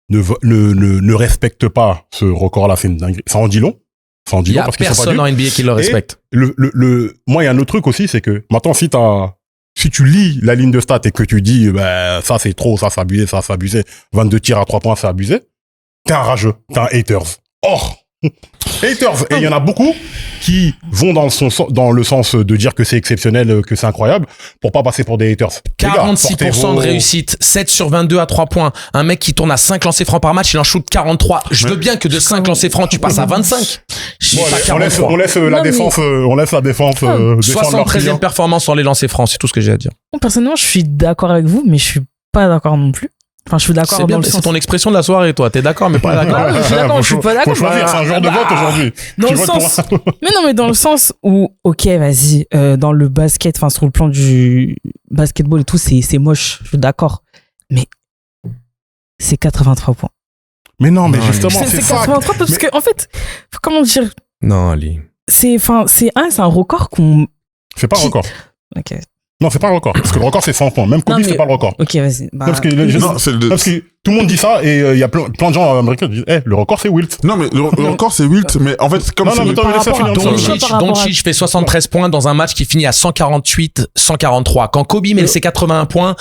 ne respectent pas ce record-là, c'est une dinguerie. Ça en dit long. Ça en dit long parce qu'ils sont pas personne en NBA qui le respecte. Moi, il y a un autre truc aussi, c'est que maintenant, si tu lis la ligne de stats et que tu dis, ça c'est trop, ça c'est abusé, ça c'est abusé, 22 tirs à 3 points, c'est abusé, t'es un rageux, t'es un haters. Or, haters, et il y en a beaucoup qui vont dans le sens de dire que c'est exceptionnel, que c'est incroyable, pour pas passer pour des haters. 46% de réussite, 7 sur 22 à 3 points. Un mec qui tourne à 5 lancers francs par match, il en shoot 43. Je veux bien que de 5 lancers francs, tu passes à 25. On laisse la défense, 73e performance sur les lancers francs, c'est tout ce que j'ai à dire. Personnellement, je suis d'accord avec vous, mais je suis pas d'accord non plus. Enfin, je suis d'accord dans le sens. C'est ton expression de la soirée, toi. T'es d'accord, mais pas d'accord. Je suis d'accord, je suis pas d'accord. Faut choisir, c'est un jour de vote aujourd'hui. Dans le sens. Mais non, mais dans le sens où, ok, vas-y, dans le basket, enfin, sur le plan du basketball et tout, c'est moche. Je suis d'accord. Mais c'est 83 points. Mais non, mais justement, c'est ça. 83 parce que, en fait, comment dire? Non, Ali. C'est un record qu'on. C'est pas un record. Ok. Non, c'est pas un record. Parce que le record, c'est 100 points. Même Kobe, c'est pas le record. Ok, vas-y. Parce que tout le monde dit ça et il y a plein de gens américains qui disent, le record, c'est Wilt. Non, mais le record, c'est Wilt, mais en fait, comme Doncic fait 73 points dans un match qui finit à 148-143. Quand Kobe met ses 81 points,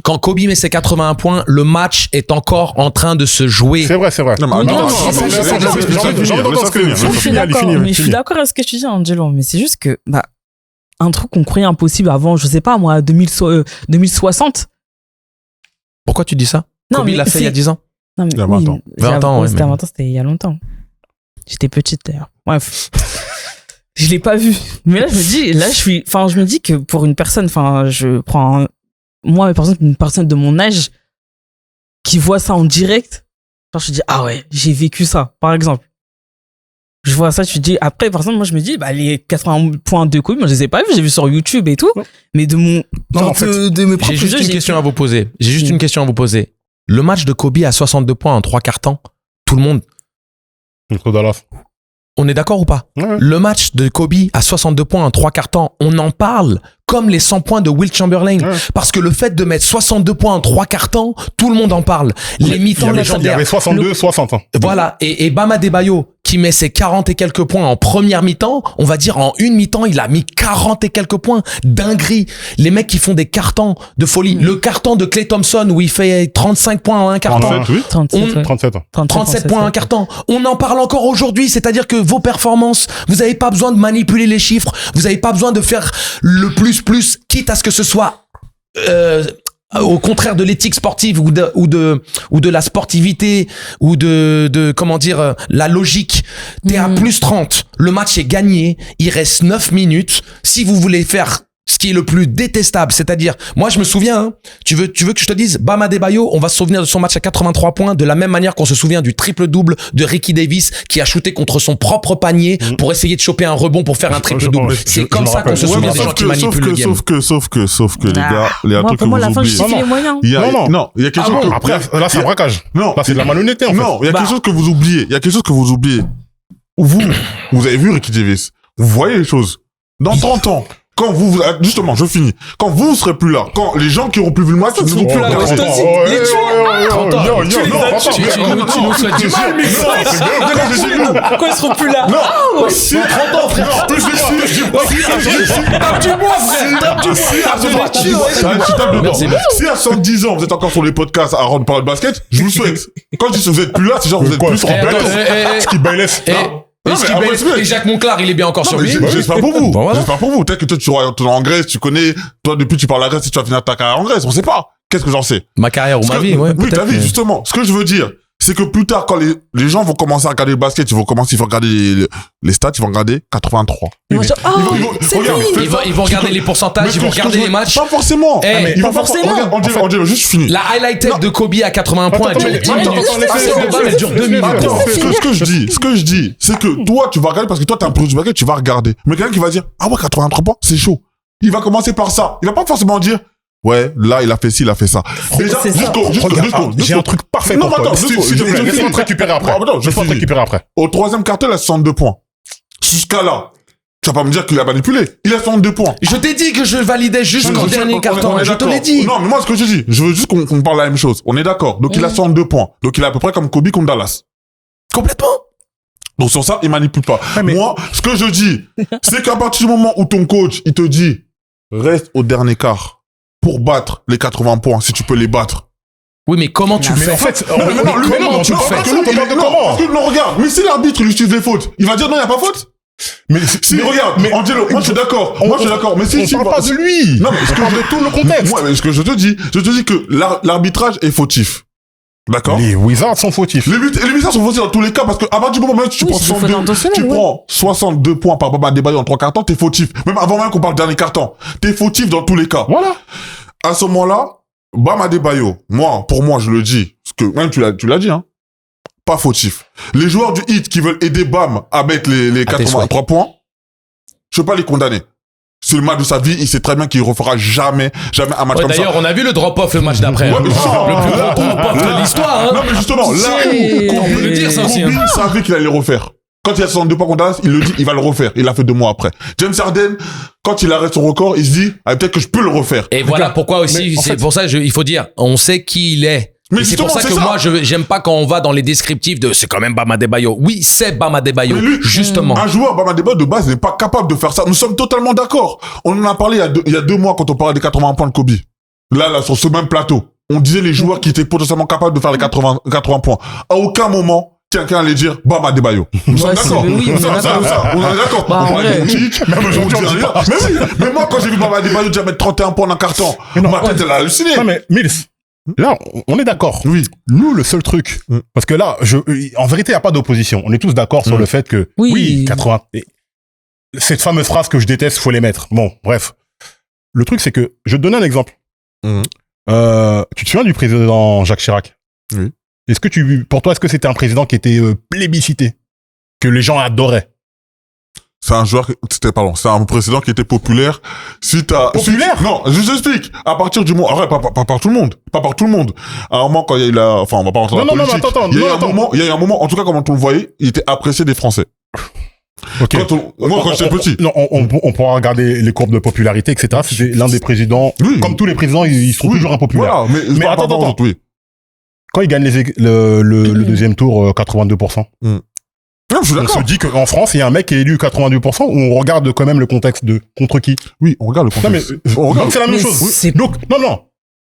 quand Kobe met ses 81 points, le match est encore en train de se jouer. C'est vrai. Non, je suis d'accord avec ce que tu dis, Angelo, mais c'est juste que, un truc qu'on croyait impossible avant, je sais pas moi, 2060. Pourquoi tu dis ça? Kobe l'a fait il y a 10 ans. Non, mais il y a 20 ans. 20 ans, c'était 20 ans, c'était il y a longtemps. J'étais petite d'ailleurs. Bref. Je l'ai pas vu. Mais là, je me dis que pour une personne, je prends moi, une personne de mon âge qui voit ça en direct, je dis, ah ouais, j'ai vécu ça, par exemple. Je vois ça, je dis, après, par exemple, moi, je me dis, les 80 points de Kobe, moi, je les ai pas vus, j'ai vu sur YouTube et tout, mais de mes propres jeux. J'ai juste une question à vous poser. Le match de Kobe à 62 points en 3 quarts temps, tout le monde. On est d'accord ou pas? Ouais. Le match de Kobe à 62 points en 3 quarts temps, on en parle comme les 100 points de Wilt Chamberlain. Ouais. Parce que le fait de mettre 62 points en 3 quarts temps, tout le monde en parle. Les mi-temps légendaires. Il y avait 62, 60. Voilà. Et Bam Adebayo, qui met ses 40 et quelques points en première mi-temps, on va dire en une mi-temps, il a mis 40 et quelques points. Dinguerie. Les mecs qui font des cartons de folie. Le carton de Klay Thompson où il fait 35 points en un carton. 37 points en un carton. On en parle encore aujourd'hui. C'est-à-dire que vos performances, vous n'avez pas besoin de manipuler les chiffres. Vous n'avez pas besoin de faire le plus, quitte à ce que ce soit, au contraire de l'éthique sportive ou de la sportivité ou de comment dire, la logique. T'es à plus 30. Le match est gagné. Il reste 9 minutes. Si vous voulez faire ce qui est le plus détestable, c'est-à-dire, moi je me souviens, tu veux que je te dise, Bam Adebayo, on va se souvenir de son match à 83 points de la même manière qu'on se souvient du triple-double de Ricky Davis qui a shooté contre son propre panier pour essayer de choper un rebond pour faire un triple-double. C'est comme ça qu'on se souvient des gens qui manipulent le game. Sauf que les gars, il y a un truc que vous oubliez. Non, il y a quelque chose que... Après, là c'est un braquage. Non. Là c'est de la malhonnêteté en fait. Non, il y a quelque chose que vous oubliez. Vous avez vu Ricky Davis. Vous voyez les choses. Dans 30 ans. Quand justement, je finis. Quand vous serez plus là, quand les gens qui auront plus vu le match, ils seront plus là. Tu nous souhaites du mal, mais quand ils seront plus là. Non, si 30 ans, frère. Si à 110 ans, vous êtes encore sur les podcasts à rendre parler de basket, je vous le souhaite. Quand je dis que vous êtes plus là, c'est genre vous êtes plus en Ce qui bailait. Non, mais après, c'est bien. Et Jacques Monclar, il est bien encore Non, sur mais lui. j'espère pour vous. Bon, voilà. J'espère pour vous. Peut-être que toi, tu retournes en Grèce, tu connais, toi, depuis, tu parles la Grèce et tu vas finir ta carrière en Grèce. On sait pas. Qu'est-ce que j'en sais? Ma carrière ou ma vie, ouais. Oui, ta peut-être, vie, mais- justement. Ce que je veux dire, c'est que plus tard, quand les gens vont commencer à regarder le basket, ils vont regarder les stats, ils vont regarder 83. Ils vont dire, oh, c'est regarde, lui. Ils vont regarder les pourcentages, ils vont regarder les matchs. Pas forcément. Eh, Ils pas vont forcément. Angelo, juste fini. La highlight tape de Kobe à 80 points, elle dure 10 minutes. attends, Ah, c'est de balle, elle dure 2 minutes. Attends, ce que je dis, c'est que toi, tu vas regarder parce que toi, t'es un produit du basket, tu vas regarder. Mais quelqu'un qui va dire, ah ouais, 83 points, c'est chaud. Il va commencer par ça. Il va pas forcément dire, ouais, là, il a fait ci, il a fait ça. Déjà, c'est ça. Regarde, j'ai un truc parfait Non, pour mais toi. attends, Laisse-moi te récupérer après. Laisse-moi te récupérer après. Au troisième carton, il a 62 points. Jusqu'à là, tu vas pas me dire qu'il a manipulé. Il a 62 points. Je t'ai dit que je validais jusqu'au Non, dernier on est carton. Je te d'accord. l'ai dit. Non, mais moi, ce que je dis, je veux juste qu'on parle la même chose. On est d'accord. Donc, il a 62 points. Donc, il est à peu près comme Kobe contre Dallas. Complètement. Donc, sur ça, il manipule pas. mais- Moi, ce que je dis, c'est qu'à partir du moment où ton coach, il te dit, reste au dernier quart pour battre les 80 points, si tu peux les battre. Oui, mais comment tu le Mais fais? en fait, Non, lui, comment tu le fais? parce que, non, regarde, mais si l'arbitre, il utilise des fautes, il va dire non, il n'y a pas faute. Mais Si, regarde, mais- Angelo, moi, je suis d'accord. Moi, je suis d'accord. Mais si, on si, parle pas de lui. Non, mais ce on que parle de tout le contexte. Moi, mais ce que je te dis que l'arbitrage est fautif. D'accord? Les Wizards sont fautifs. Les Wizards sont fautifs dans tous les cas parce que à partir du moment où tu Oui, prends c'est des fautes 62, intentionnelles, tu ouais. prends 62 points par Bam Adebayo en 3 cartons, t'es fautif. Même avant même qu'on parle dernier carton. T'es fautif dans tous les cas. Voilà. À ce moment-là, Bam Adebayo, pour moi, je le dis, parce que même tu l'as dit, hein. Pas fautif. Les joueurs du Heat qui veulent aider Bam à mettre les À tes 83 points, je peux pas les condamner. C'est le match de sa vie, il sait très bien qu'il refera jamais un match Ouais, comme ça. d'ailleurs, on a vu le drop-off le match d'après. Ouais, mais justement, Le plus là, gros drop-off de l'histoire, hein. Non, mais justement, là, On peut le dire, ça aussi, Kobe hein. savait qu'il allait le refaire. Quand il a 62 points contre Dallas, il le dit, il va le refaire. Il l'a fait 2 mois après. James Harden, quand il arrête son record, il se dit, ah, peut-être que je peux le refaire. Et voilà pourquoi aussi, mais en c'est fait- pour ça, il faut dire, on sait qui il est. Mais Et c'est pour ça justement, que c'est moi, j'aime pas quand on va dans les descriptifs de c'est quand même Bam Adebayo. Oui, c'est Bam Adebayo, Mais lui, justement. Un joueur, Bam Adebayo, de base, n'est pas capable de faire ça. Nous sommes totalement d'accord. On en a parlé il y a 2 mois quand on parlait des 80 points de Kobe. Là, sur ce même plateau. On disait les joueurs qui étaient potentiellement capables de faire les 80 points. À aucun moment, quelqu'un allait dire Bam Adebayo. Nous sommes Ouais, d'accord. oui, on est d'accord. On est d'accord. Bah, On parlait ouais. de Doncic, même aujourd'hui, on dit rien. Mais oui. Mais moi, quand j'ai vu Bam Adebayo déjà mettre 31 points dans un carton, Mais non, ma tête, elle a halluciné. Non, mais Mills, là, on est d'accord. Oui. Nous, le seul truc, parce que là, en vérité, il n'y a pas d'opposition. On est tous d'accord sur le fait que, Oui. 80, et cette fameuse phrase que je déteste, faut les mettre. Bon, bref. Le truc, c'est que, je vais te donner un exemple. Mhm. Tu te souviens du président Jacques Chirac? Oui. Pour toi, est-ce que c'était un président qui était plébiscité? Que les gens adoraient? C'est un joueur, c'est un précédent qui était populaire suite à... Populaire? Non, je vous explique. À partir du moment, pas par tout le monde. Pas par tout le monde. À un moment, quand il y a eu enfin, on va pas rentrer dans la Non, politique. attends, il y a eu un moment, en tout cas, comme on le voyait, il était apprécié des Français. Ok. Moi, quand j'étais petit. Non, on pourra regarder les courbes de popularité, etc. C'était l'un des présidents. Oui. Comme tous les présidents, ils sont toujours impopulaires. Voilà, mais attends, par contre, oui. Quand ils gagnent le deuxième tour, 82%. Non, je suis On d'accord. se dit qu'en France, il y a un mec qui est élu 82%, où on regarde quand même le contexte de contre qui. Oui, on regarde le Non, mais, contexte. On regarde. donc c'est la même Mais chose. c'est- Donc, non.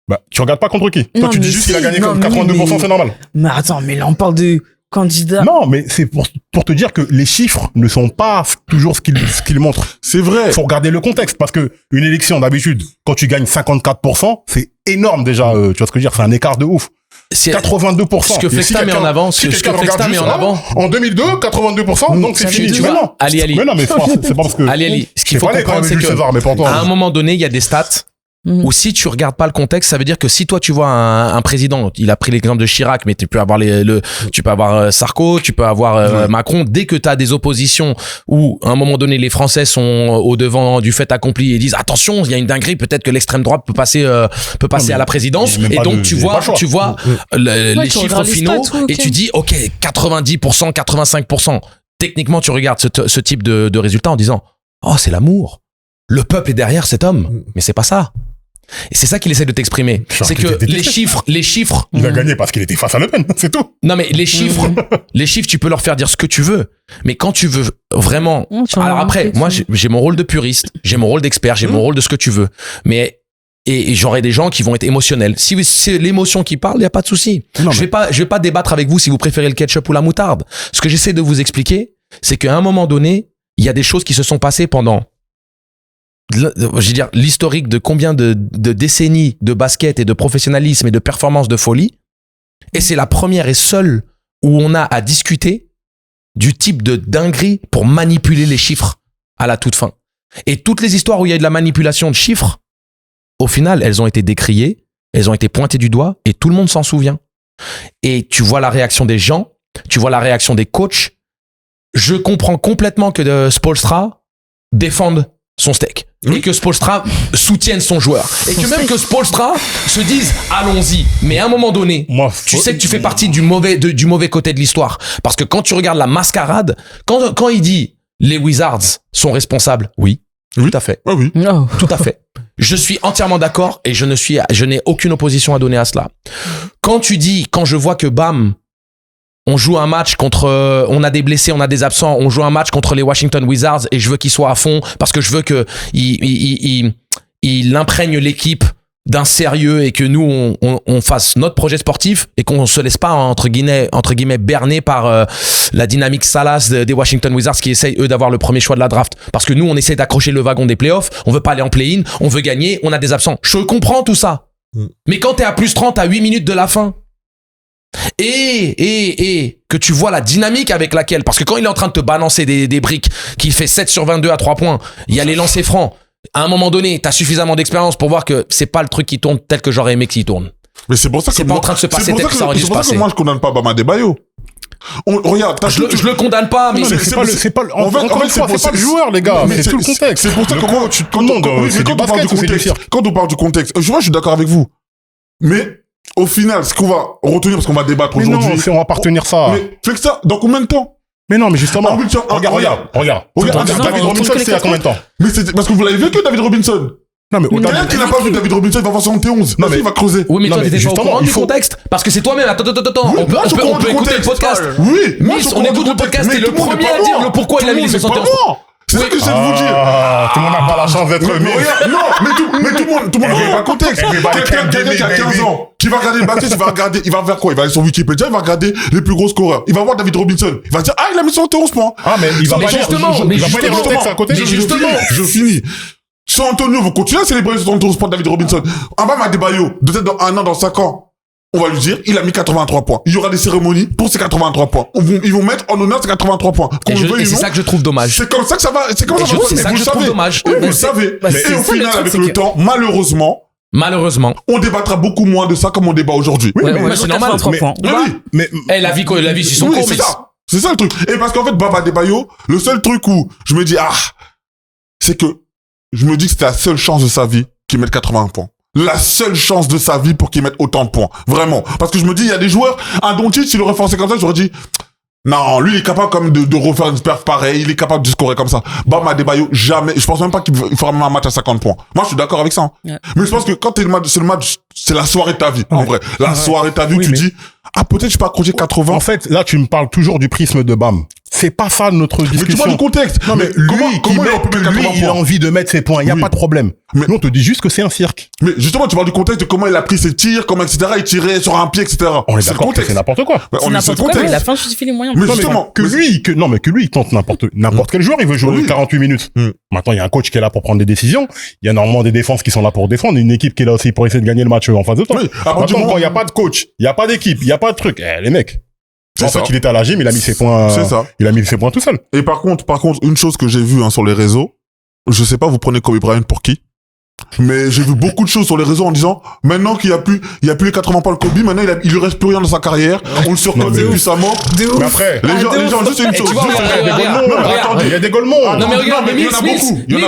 Bah, tu regardes pas contre qui. Toi, Non, tu dis mais juste si, qu'il a gagné non, comme mais 82%, oui, c'est normal. Mais attends, mais là, on parle de candidats. Non, mais c'est pour te dire que les chiffres ne sont pas toujours ce qu'ils montrent. C'est vrai. Il faut regarder le contexte, parce que une élection, d'habitude, quand tu gagnes 54%, c'est énorme déjà, tu vois ce que je veux dire, c'est un écart de ouf. 82%. Ce que Et Flexta met quelqu'un- en avant, si ce que quelqu'un Flexta regarde met en juste, avant. En 2002, 82%, donc c'est ça fini. fait Mais deux non. Ali. Mais non, mais c'est pas parce que... Ali, ce qu'il faut Je sais pas, comprendre, quand c'est même, que Jules César, mais pas toi. à un moment donné, il y a des stats Mhm. où si tu regardes pas le contexte, ça veut dire que si toi tu vois un président, il a pris l'exemple de Chirac, mais tu peux avoir tu peux avoir Sarko, tu peux avoir Macron. Dès que tu as des oppositions où à un moment donné les Français sont au devant du fait accompli et disent attention, il y a une dinguerie, peut-être que l'extrême droite peut passer à la présidence. il y a même Et pas donc de- tu il y a vois pas le choix. les tu chiffres regardes les finaux stats, ouais, ok. et tu dis ok 90%, 85%. Techniquement, tu regardes ce type de résultat en disant oh c'est l'amour. Le peuple est derrière cet homme, mais c'est pas ça. Et c'est ça qu'il essaie de t'exprimer. Genre, C'est qu'il que était détesté. les chiffres, Il a gagné parce qu'il était face à Le Pen, c'est tout. non mais les chiffres, tu peux leur faire dire ce que tu veux. Mais quand tu veux vraiment, alors après, moi j'ai mon rôle de puriste, j'ai mon rôle d'expert, j'ai mon rôle de ce que tu veux. Mais et j'aurai des gens qui vont être émotionnels. Si c'est l'émotion qui parle, il y a pas de souci. Non, Je vais pas débattre avec vous si vous préférez le ketchup ou la moutarde. Ce que j'essaie de vous expliquer, c'est qu'à un moment donné, il y a des choses qui se sont passées pendant, je veux dire, l'historique de combien de décennies de basket et de professionnalisme et de performance de folie. Et c'est la première et seule où on a à discuter du type de dinguerie pour manipuler les chiffres à la toute fin. Et toutes les histoires où il y a eu de la manipulation de chiffres, au final, elles ont été décriées, elles ont été pointées du doigt et tout le monde s'en souvient. Et tu vois la réaction des gens, tu vois la réaction des coachs. Je comprends complètement que Spoelstra défende son steak. Et que Spoelstra soutienne son joueur. Et que même que Spoelstra se dise allons-y. Mais à un moment donné, tu sais que tu fais partie du mauvais côté de l'histoire. Parce que quand tu regardes la mascarade, quand il dit les Wizards sont responsables, oui, tout à fait. Ah oui. Oh. Tout à fait. Je suis entièrement d'accord et je n'ai aucune opposition à donner à cela. Quand je vois que bam, on joue un match contre, on a des blessés, on a des absents, on joue un match contre les Washington Wizards et je veux qu'ils soient à fond parce que je veux que il imprègne l'équipe d'un sérieux et que nous on fasse notre projet sportif et qu'on se laisse pas entre guillemets berner par la dynamique salace des Washington Wizards qui essayent eux d'avoir le premier choix de la draft parce que nous on essaie d'accrocher le wagon des playoffs, on veut pas aller en play-in, on veut gagner, on a des absents. Je comprends tout ça. Mais quand t'es à plus 30 à 8 minutes de la fin et que tu vois la dynamique avec laquelle, parce que quand il est en train de te balancer des briques, qu'il fait 7 sur 22 à 3 points, il y a les lancers francs. À un moment donné, t'as suffisamment d'expérience pour voir que c'est pas le truc qui tourne tel que j'aurais aimé qu'il tourne. Mais c'est pour ça que c'est pas en train de se passer tel que ça aurait dû se passer. C'est pour ça que moi je condamne pas Bam Adebayo. Regarde, je le condamne pas, mais c'est pas le joueur, les gars. C'est tout le contexte. C'est pour ça que quand on parle du contexte, je suis d'accord avec vous. Mais au final, ce qu'on va retenir, parce qu'on va débattre aujourd'hui. Mais non, on va pas retenir ça. Mais fais que ça, dans combien de temps? Mais non, mais justement. Regarde. David Robinson, c'est à combien de temps? Mais c'est parce que vous l'avez vécu, David Robinson. Non, mais quelqu'un qui n'a pas vu David Robinson, il va voir 71. Non, mais il va creuser. Oui, mais toi, t'étais pas au courant du contexte. Parce que c'est toi-même. Attends. On peut écouter le podcast. Oui. On écoute le podcast et le premier à dire le pourquoi il a mis les 71. C'est ça que j'essaie de vous dire. Tout le monde n'a pas la chance d'être mis. Non, mais tout le monde connaît le contexte. Quelqu'un qui a 15 ans, qui va regarder le basket, il va faire quoi? Il va aller sur Wikipédia, il va regarder les plus gros scoreurs. Il va voir David Robinson. Il va dire, il a mis 71 points. Ah, mais il va pas dire, le texte à côté. Je finis. San Antonio, vous continuez à célébrer 71 points de David Robinson. Bam Adebayo, peut-être dans 1 an, dans 5 ans. On va lui dire, il a mis 83 points. Il y aura des cérémonies pour ces 83 points. Ils vont mettre en honneur ces 83 points. Et c'est ça que je trouve dommage. C'est comme ça que ça va. C'est comme ça que je trouve dommage. Vous le savez. Et au final, avec le temps, malheureusement, on débattra beaucoup moins de ça comme on débat aujourd'hui. Oui, mais c'est normal. Mais la vie, c'est son cours. C'est ça le truc. Et parce qu'en fait, Bam Adebayo, le seul truc où je me dis, c'est que je me dis que c'était la seule chance de sa vie qu'il mette 80 points. La seule chance de sa vie pour qu'il mette autant de points. Vraiment. Parce que je me dis, il y a des joueurs, un Doncic, s'il aurait forcé comme ça, j'aurais dit, non, lui, il est capable comme de refaire une perf pareille, il est capable de scorer comme ça. Bam Adebayo, jamais, je pense même pas qu'il fera même un match à 50 points. Moi, je suis d'accord avec ça. Yeah. Mais je pense que quand c'est le match, c'est la soirée de ta vie, en vrai. La soirée de ta vie où tu dis, peut-être je peux accrocher 80. En fait, là, tu me parles toujours du prisme de Bam. C'est pas ça notre discussion. Mais tu vois le contexte. Non, mais lui, il a envie de mettre ses points. Il y a pas de problème. Mais nous, on te dit juste que c'est un cirque. Mais justement, tu parles du contexte de comment il a pris ses tirs, comment, etc. Il tirait sur un pied, etc. On est d'accord que c'est n'importe quoi. C'est n'importe quoi, mais la fin justifie les moyens. Mais justement. Que lui, il tente n'importe quel joueur, il veut jouer 48 minutes. Maintenant, il y a un coach qui est là pour prendre des décisions. Il y a normalement des défenses qui sont là pour défendre. Une équipe qui est là aussi pour essayer de gagner le match en phase de temps. Maintenant, quand il n'y a pas de coach, il n'y a pas d'équipe, il n'y a pas de truc. Les mecs. En fait, il était à la gym, il a mis ses points. C'est ça. Il a mis ses points tout seul. Et par contre, une chose que j'ai vue sur les réseaux, je sais pas, vous prenez Kobe Bryant pour qui? Mais j'ai vu beaucoup de choses sur les réseaux en disant, maintenant qu'il y a plus les 80 points de Kobe, maintenant il lui reste plus rien dans sa carrière, on le surcote depuis sa mort. Mais après, les gens, juste une chose. Il y a des Golemons. Non, mais regarde, mais il y en a beaucoup. Il y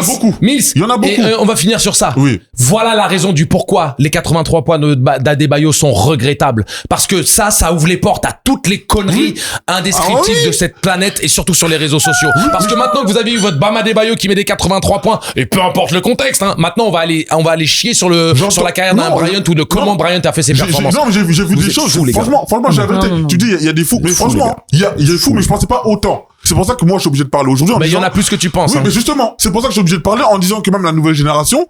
en a beaucoup. Et on va finir sur ça. Oui. Voilà la raison du pourquoi les 83 points d'Adebayo sont regrettables. Parce que ça ouvre les portes à toutes les conneries indescriptibles de cette planète et surtout sur les réseaux sociaux. Parce que maintenant que vous avez eu votre Bam Adebayo qui met des 83 points, et peu importe le contexte, maintenant on va aller chier sur la carrière d'un Bryant ou de comment Bryant a fait ses performances. Non, mais j'ai vu des choses. Franchement, j'ai la vérité. Tu dis, il y a des fous. Mais franchement, il y a des fous, mais je pensais pas autant. C'est pour ça que moi, je suis obligé de parler aujourd'hui. Mais il y en a plus que tu penses. Oui, mais justement, c'est pour ça que je suis obligé de parler en disant que même la nouvelle génération,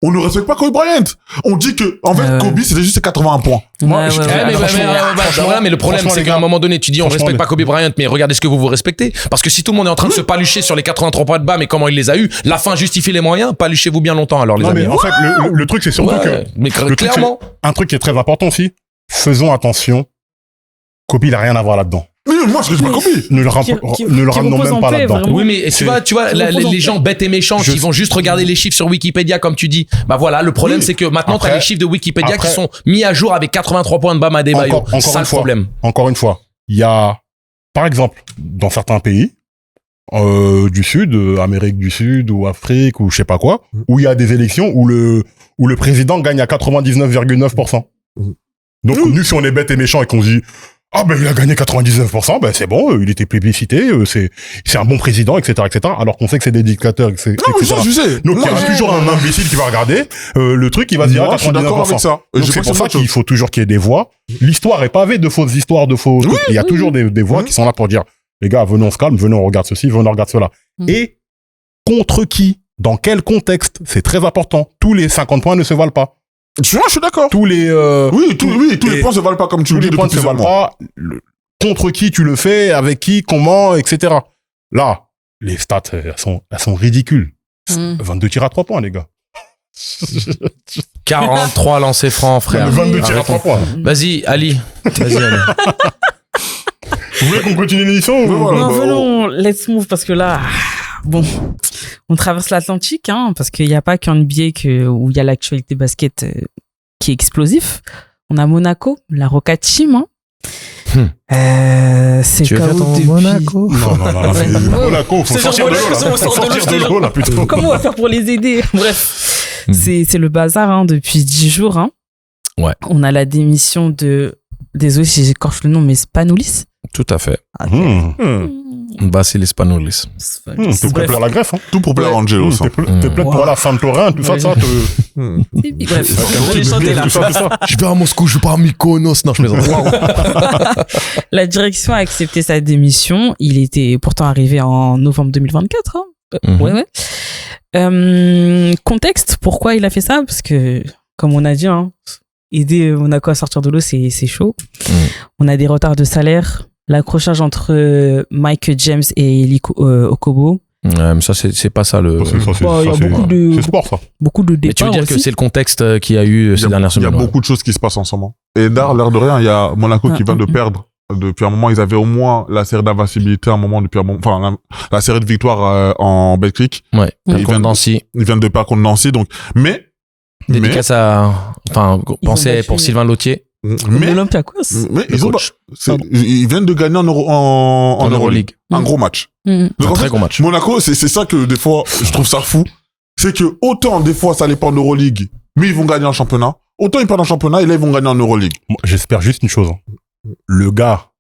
on ne respecte pas Kobe Bryant. On dit que, en fait, Kobe, c'était juste ses 81 points. Moi, je- mais le problème, franchement, c'est les qu'à gars, un moment donné, tu dis on franchement, respecte pas Kobe Bryant, mais regardez ce que vous respectez. Parce que si tout le monde est en train de se palucher sur les 83 points de bas, mais comment il les a eu, la fin justifie les moyens, paluchez-vous bien longtemps alors les Non, amis. mais en fait, le truc, c'est surtout que, mais le truc, clairement. un truc qui est très important aussi, faisons attention. Kobe, il a rien à voir là-dedans. Mais moi, je dis pas Kobe. Ne le qui ramenons repose même en pas paix, là-dedans. vraiment. Oui, mais tu vois, les gens bêtes et méchants qui vont juste regarder les chiffres sur Wikipédia, comme tu dis. Bah voilà, le problème, Oui. c'est que maintenant, t'as Après- les chiffres de Wikipédia qui après- sont mis à jour avec 83 points de Bam Adebayo. Encore C'est ça une le fois. problème. Encore une fois, il y a, par exemple, dans certains pays, du Sud, Amérique du Sud ou Afrique ou je sais pas quoi, où il y a des élections où le président gagne à 99,9%. Donc, nous, si on est bête et méchant et qu'on se dit, ah ben il a gagné 99%, ben c'est bon, il était plébiscité, c'est un bon président, etc., etc. Alors qu'on sait que c'est des dictateurs, etc. Non, mais ça, je sais. Donc il y Non, aura toujours un imbécile qui va regarder le truc, il va se dire Moi, je suis d'accord 99%. avec ça. Donc Je c'est pense pour que ça c'est qu'il faut toujours qu'il y ait des voix. L'histoire est pavée de fausses histoires, de faux. Oui, il y a toujours des voix qui sont là pour dire, les gars, venons on se calme, venons on regarde ceci, venons on regarde cela. Et contre qui, dans quel contexte, c'est très important. Tous les 50 points ne se valent pas. Je suis d'accord. Tous les tous les points se valent pas comme tu tous le dis les points depuis ne se plusieurs valent mois. pas. Contre qui tu le fais, avec qui, comment, etc. Là, les stats, elles sont ridicules. 22 tirs à 3 points, les gars. 43 lancers francs, frère. 22 tirs à 3 points. Vas-y, Ali. Vas-y, Ali. Vous voulez qu'on continue l'émission ou... Voilà, Non, bah, venons, let's move, parce que là, bon, on traverse l'Atlantique, hein, parce qu'il n'y a pas qu'en NBA où il y a l'actualité basket qui est explosif. On a Monaco, la Roca Team, hein. C'est Tu veux faire KO ton depuis... Monaco? Non, Ouais. Monaco, faut C'est sortir de genre l'eau, là. Monaco, Faut on sort de l'eau, sortir de je te l'eau, là, plutôt. Comment on va faire pour les aider? Bref, c'est le bazar, hein, depuis 10 jours, hein. Ouais. On a la démission de, désolé si j'écorche le nom, mais Spanoulis. Tout à fait. Mmh. Vassilis Spanoulis. Tout pour Bref. plaire la Grèce, hein. Tout pour plaire à Angelo, ça. T'es plein pour aller à Santorin, tout ça, Ouais. ça. Bref, on va chanter là. Je vais à Moscou, je vais pas à Mykonos. Non, je plaisante. La direction a accepté sa démission. Il était pourtant arrivé en novembre 2024. Hein. Ouais. Contexte, pourquoi il a fait ça? Parce que, comme on a dit, hein, aider Monaco à sortir de l'eau, c'est chaud. On a des retards de salaire, l'accrochage entre Mike James et Eli Okobo. Ouais, mais ça, c'est pas ça le. Ça, c'est Bah, il y a c'est sport, ça. beaucoup de Mais tu veux départs dire que aussi. c'est le contexte qu'il y a eu ces dernières Il y a semaines. ouais. beaucoup de choses qui se passent en ce moment. Et d'ailleurs, l'air de rien, il y a Monaco qui vient de perdre. Depuis un moment, ils avaient au moins la série d'invincibilité à un moment, depuis un moment, enfin, la série de victoires en Belgique. Ouais. Ils Contre viennent- Nancy. Ils viennent de perdre contre Nancy, donc, mais, Dédicace à. Enfin, pensez battu- pour Sylvain Lautier. mais L'Olympiakos. ils ont, coach. ils viennent de gagner en Euroleague. Euroleague. Un gros match. Mm. Donc, en Très fait, gros match. Monaco, c'est ça que des fois, je trouve ça fou. C'est que autant des fois, ça les perd en Euroleague, mais ils vont gagner en championnat. Autant ils perdent en championnat et là, ils vont gagner en Euroleague. Moi, j'espère juste une chose. Hein. Le gars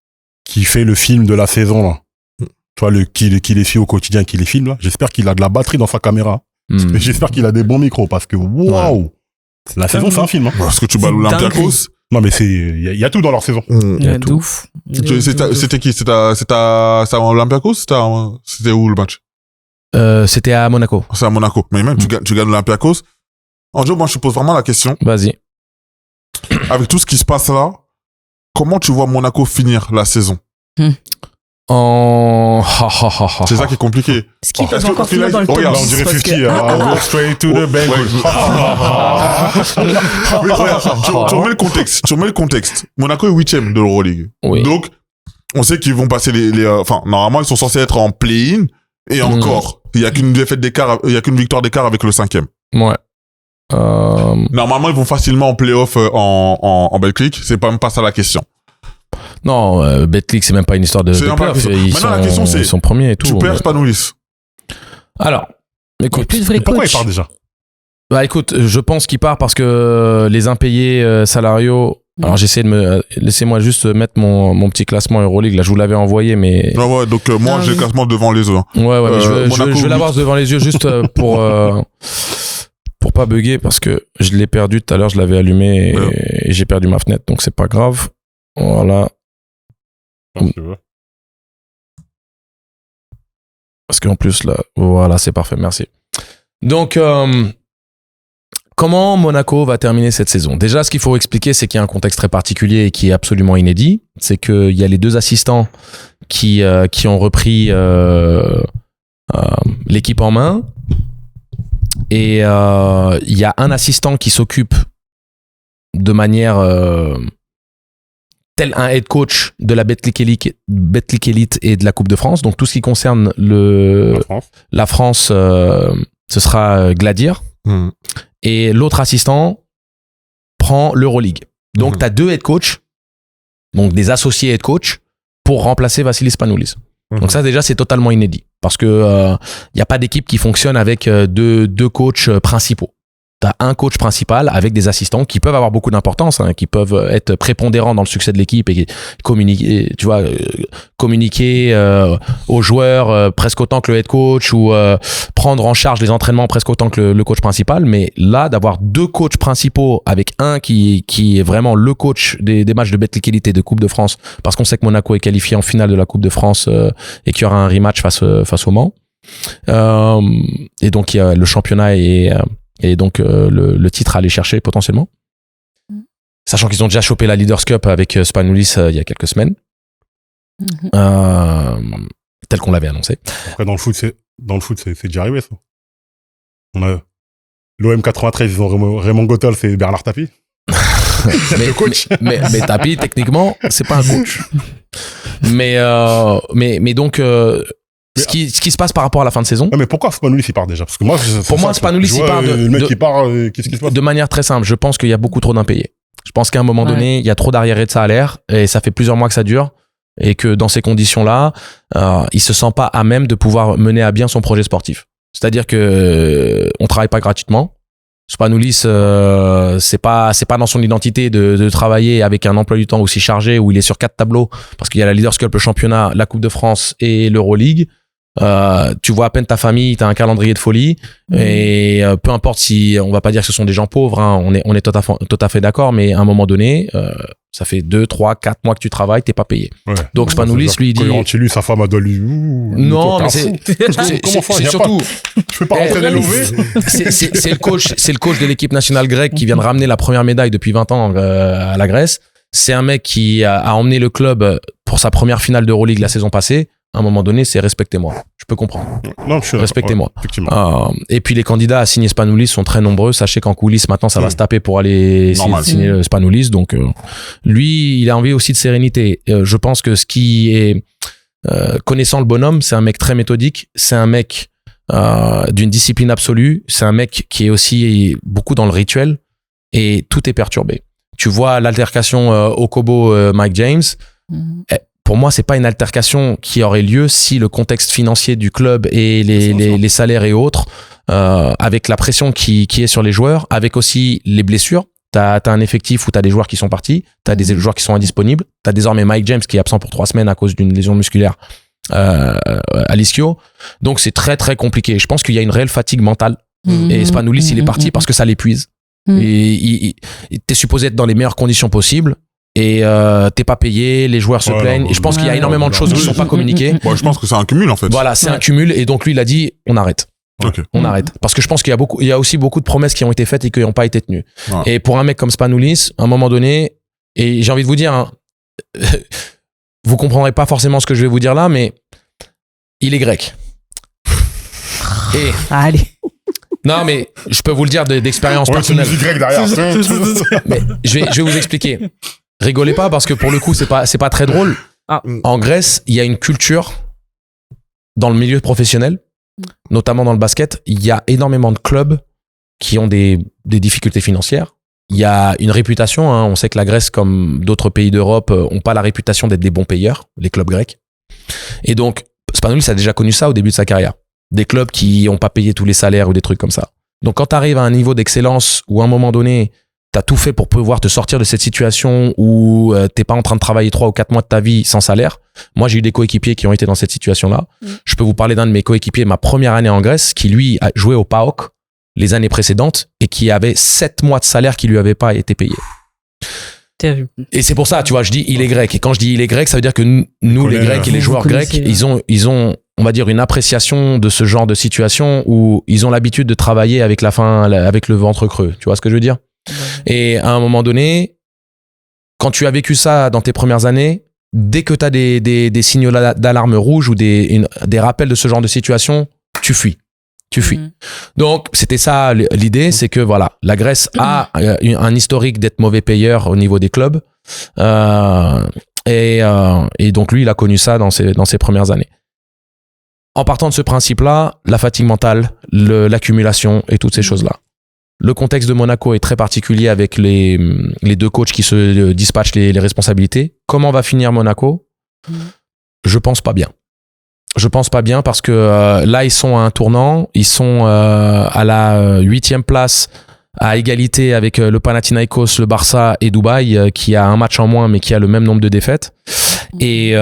qui fait le film de la saison, là, tu vois, qui les suit au quotidien, qui les filme, là, j'espère qu'il a de la batterie dans sa caméra. Hmm. Et j'espère qu'il a des bons micros, parce que, waouh! La saison, c'est un film, hein. Parce que tu bats C'est l'Olympiakos. Non, mais il y a tout dans leur saison. Il y a Ouais, tout. de ouf. C'était qui? C'était à Olympiakos? C'était où le match? C'était à Monaco. C'est à Monaco. Mais même, tu gagnes l'Olympiakos. En jeu, moi, je te pose vraiment la question. Vas-y. Avec tout ce qui se passe là, comment tu vois Monaco finir la saison? C'est ça qui est compliqué. Ce qui peut Est-ce que- encore parce que là, finir dans le top regarde, 10, on dirait parce 50, que- walk straight to the bank. Mais regarde, tu remets le contexte. Tu remets le contexte. Monaco est 8e de l'Euroleague. Oui. Donc, on sait qu'ils vont passer enfin, normalement, ils sont censés être en play-in. Et encore, il y a qu'une défaite d'écart, il y a qu'une victoire d'écart avec le 5e. Ouais. Normalement, ils vont facilement en play-off en Belgique. C'est pas même pas ça la question. Non, Betclic, c'est même pas une histoire de C'est même pas la playoff. question. Ils Maintenant, la question, c'est, sont premiers et tout. Tu perds Spanoulis. Alors, Il y a écoute. plus de vrais Pourquoi il coachs. part déjà? Bah écoute, je pense qu'il part parce que les impayés salariaux. Alors j'essaie de me laissez-moi juste mettre mon petit classement Euroleague. Là, je vous l'avais envoyé, mais Ouais, donc moi, j'ai le classement devant les autres. ouais, mais je Monaco, vais l'avoir devant les yeux juste pour pas bugger parce que je l'ai perdu tout à l'heure. Je l'avais allumé et j'ai perdu ma fenêtre, donc c'est pas grave. Voilà, parce qu'en plus là, voilà, c'est parfait. Merci. Donc comment Monaco va terminer cette saison? Déjà, ce qu'il faut expliquer, c'est qu'il y a un contexte très particulier et qui est absolument inédit. C'est qu'il y a les 2 assistants qui ont repris l'équipe en main. Et il y a un assistant qui s'occupe de manière tel un head coach de la Betclic Elite et de la Coupe de France. Donc tout ce qui concerne la France, ce sera Gladir. Et l'autre assistant prend l'Euroleague. Donc tu as 2 head coachs, donc des associés head coach, pour remplacer Vassilis Spanoulis. Donc ça déjà c'est totalement inédit parce que y a pas d'équipe qui fonctionne avec deux coachs principaux. T'as un coach principal avec des assistants qui peuvent avoir beaucoup d'importance, hein, qui peuvent être prépondérants dans le succès de l'équipe et communiquer, tu vois, aux joueurs presque autant que le head coach ou prendre en charge les entraînements presque autant que le coach principal. Mais là, d'avoir 2 coachs principaux avec un qui est vraiment le coach des matchs de Betclic Elite et de Coupe de France, parce qu'on sait que Monaco est qualifié en finale de la Coupe de France et qu'il y aura un rematch face au Mans. Et donc il y a le championnat et donc le titre à aller chercher potentiellement. Sachant qu'ils ont déjà chopé la Leaders Cup avec Spanoulis il y a quelques semaines. Tel qu'on l'avait annoncé. Après, dans le foot, c'est déjà arrivé, ça. On a l'OM 93, ils ont Raymond Goethals et Bernard Tapie. Le coach. Mais Tapie, techniquement, c'est pas un coach. mais donc, ce qui se passe par rapport à la fin de saison. Non, mais pourquoi Spanoulis il part déjà? Parce que moi, pour moi, Spanoulis il part le mec qui part, qu'est-ce qui se passe? De manière très simple. Je pense qu'il y a beaucoup trop d'impayés. Je pense qu'à un moment donné, il y a trop d'arriérés de salaire et ça fait plusieurs mois que ça dure. Et que dans ces conditions-là, il se sent pas à même de pouvoir mener à bien son projet sportif. C'est-à-dire que on travaille pas gratuitement. Spanoulis, c'est pas dans son identité de travailler avec un emploi du temps aussi chargé où il est sur 4 tableaux parce qu'il y a la Leaders Cup, le championnat, la Coupe de France et l'Euroleague. Tu vois à peine ta famille, t'as un calendrier de folie et peu importe si on va pas dire que ce sont des gens pauvres, hein, on est tout à fait d'accord, mais à un moment donné, ça fait 2, 3, 4 mois que tu travailles, t'es pas payé. Ouais. Donc Spanoulis lui dit. Quand chez lui, sa femme a doit lui. Non, mais c'est surtout. Je peux pas rentrer les lovés. C'est le coach de l'équipe nationale grecque qui vient de ramener la première médaille depuis 20 ans à la Grèce. C'est un mec qui a emmené le club pour sa première finale d'Euroleague la saison passée. À un moment donné, c'est respectez-moi. Je peux comprendre. Non, je suis respectez-moi. Ouais, et puis les candidats à signer Spanoulis sont très nombreux. Sachez qu'en coulisses, maintenant, ça va se taper pour aller signer Spanoulis. Donc, lui, il a envie aussi de sérénité. Je pense que ce qui est connaissant le bonhomme, c'est un mec très méthodique. C'est un mec d'une discipline absolue. C'est un mec qui est aussi beaucoup dans le rituel. Et tout est perturbé. Tu vois l'altercation Okobo Mike James. Pour moi, c'est pas une altercation qui aurait lieu si le contexte financier du club et les salaires et autres, avec la pression qui est sur les joueurs, avec aussi les blessures. T'as un effectif où t'as des joueurs qui sont partis, t'as des joueurs qui sont indisponibles, t'as désormais Mike James qui est absent pour 3 semaines à cause d'une lésion musculaire à l'ischio. Donc c'est très très compliqué. Je pense qu'il y a une réelle fatigue mentale. Et Spanoulis, il est parti parce que ça l'épuise. Et t'es supposé être dans les meilleures conditions possibles. Et t'es pas payé, les joueurs se plaignent. Et je pense qu'il y a énormément de choses qui sont pas communiquées. Bon, je pense que c'est un cumul en fait. Voilà, c'est un cumul. Et donc lui, il a dit, on arrête. Okay. On arrête. Parce que je pense qu'il y a aussi beaucoup de promesses qui ont été faites et qui n'ont pas été tenues. Ouais. Et pour un mec comme Spanoulis, à un moment donné, et j'ai envie de vous dire, hein, vous comprendrez pas forcément ce que je vais vous dire là, mais il est grec. Et allez. Non, mais je peux vous le dire d'expérience personnelle. Grec derrière. Mais je vais vous expliquer. Rigolez pas parce que pour le coup, c'est pas très drôle. En Grèce, il y a une culture dans le milieu professionnel, notamment dans le basket. Il y a énormément de clubs qui ont des difficultés financières. Il y a une réputation. Hein, on sait que la Grèce, comme d'autres pays d'Europe, ont pas la réputation d'être des bons payeurs, les clubs grecs. Et donc, Spanoulis a déjà connu ça au début de sa carrière. Des clubs qui ont pas payé tous les salaires ou des trucs comme ça. Donc, quand tu arrives à un niveau d'excellence où à un moment donné, t'as tout fait pour pouvoir te sortir de cette situation où t'es pas en train de travailler 3 ou 4 mois de ta vie sans salaire. Moi, j'ai eu des coéquipiers qui ont été dans cette situation-là. Je peux vous parler d'un de mes coéquipiers, ma première année en Grèce, qui lui a joué au PAOK les années précédentes et qui avait 7 mois de salaire qui lui avaient pas été payés. Terrible. Et c'est pour ça, tu vois, je dis il est grec. Et quand je dis il est grec, ça veut dire que nous les Grecs et les joueurs grecs, ils ont on va dire, une appréciation de ce genre de situation où ils ont l'habitude de travailler avec avec le ventre creux. Tu vois ce que je veux dire? Et à un moment donné, quand tu as vécu ça dans tes premières années, dès que tu as des signaux d'alarme rouge ou des rappels de ce genre de situation, tu fuis. Donc, c'était ça l'idée, c'est que voilà, la Grèce a un historique d'être mauvais payeur au niveau des clubs. Et donc, lui, il a connu ça dans ses premières années. En partant de ce principe-là, la fatigue mentale, l'accumulation et toutes ces choses-là. Le contexte de Monaco est très particulier avec les deux coachs qui se dispatchent les responsabilités. Comment va finir Monaco? Je pense pas bien. Je pense pas bien parce que là, ils sont à un tournant. Ils sont à la 8e place, à égalité avec le Panathinaikos, le Barça et Dubaï, qui a un match en moins mais qui a le même nombre de défaites. Et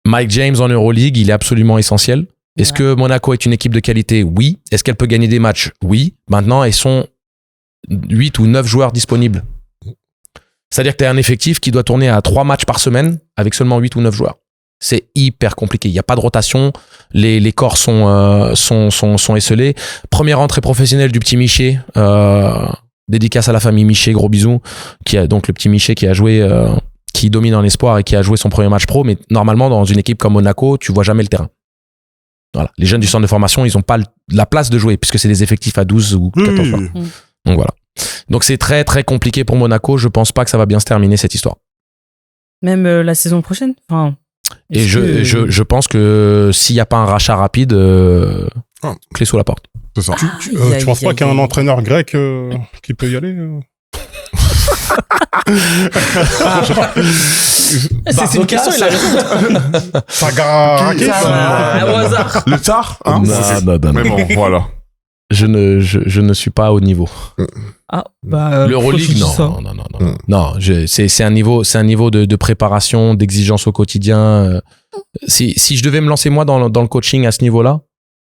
Mike James en Euroleague, il est absolument essentiel. Est-ce que Monaco est une équipe de qualité? Oui. Est-ce qu'elle peut gagner des matchs? Oui. Maintenant, ils sont 8 ou 9 joueurs disponibles. C'est-à-dire que tu as un effectif qui doit tourner à 3 matchs par semaine avec seulement 8 ou 9 joueurs. C'est hyper compliqué. Il n'y a pas de rotation. Les corps sont esselés. Première entrée professionnelle du petit Miché. Dédicace à la famille Miché, gros bisous. Donc le petit Miché qui a joué, qui domine en espoir et qui a joué son premier match pro. Mais normalement, dans une équipe comme Monaco, tu vois jamais le terrain. Voilà. Les jeunes du centre de formation, ils n'ont pas la place de jouer puisque c'est des effectifs à 12 ou 14 joueurs. Donc voilà. Donc c'est très très compliqué pour Monaco. Je pense pas que ça va bien se terminer cette histoire. Même la saison prochaine. Enfin, et je pense que s'il n'y a pas un rachat rapide, clé sous la porte. C'est ça. Tu penses pas qu'il y a un entraîneur grec qui peut y aller c'est une question, il a raison. Sagarakis Au hasard. Le Tsar, hein? Non. Mais bon, voilà. Je ne suis pas au niveau. L'Euroleague, non. Non, c'est un niveau de préparation, d'exigence au quotidien. Si je devais me lancer moi dans le coaching à ce niveau-là,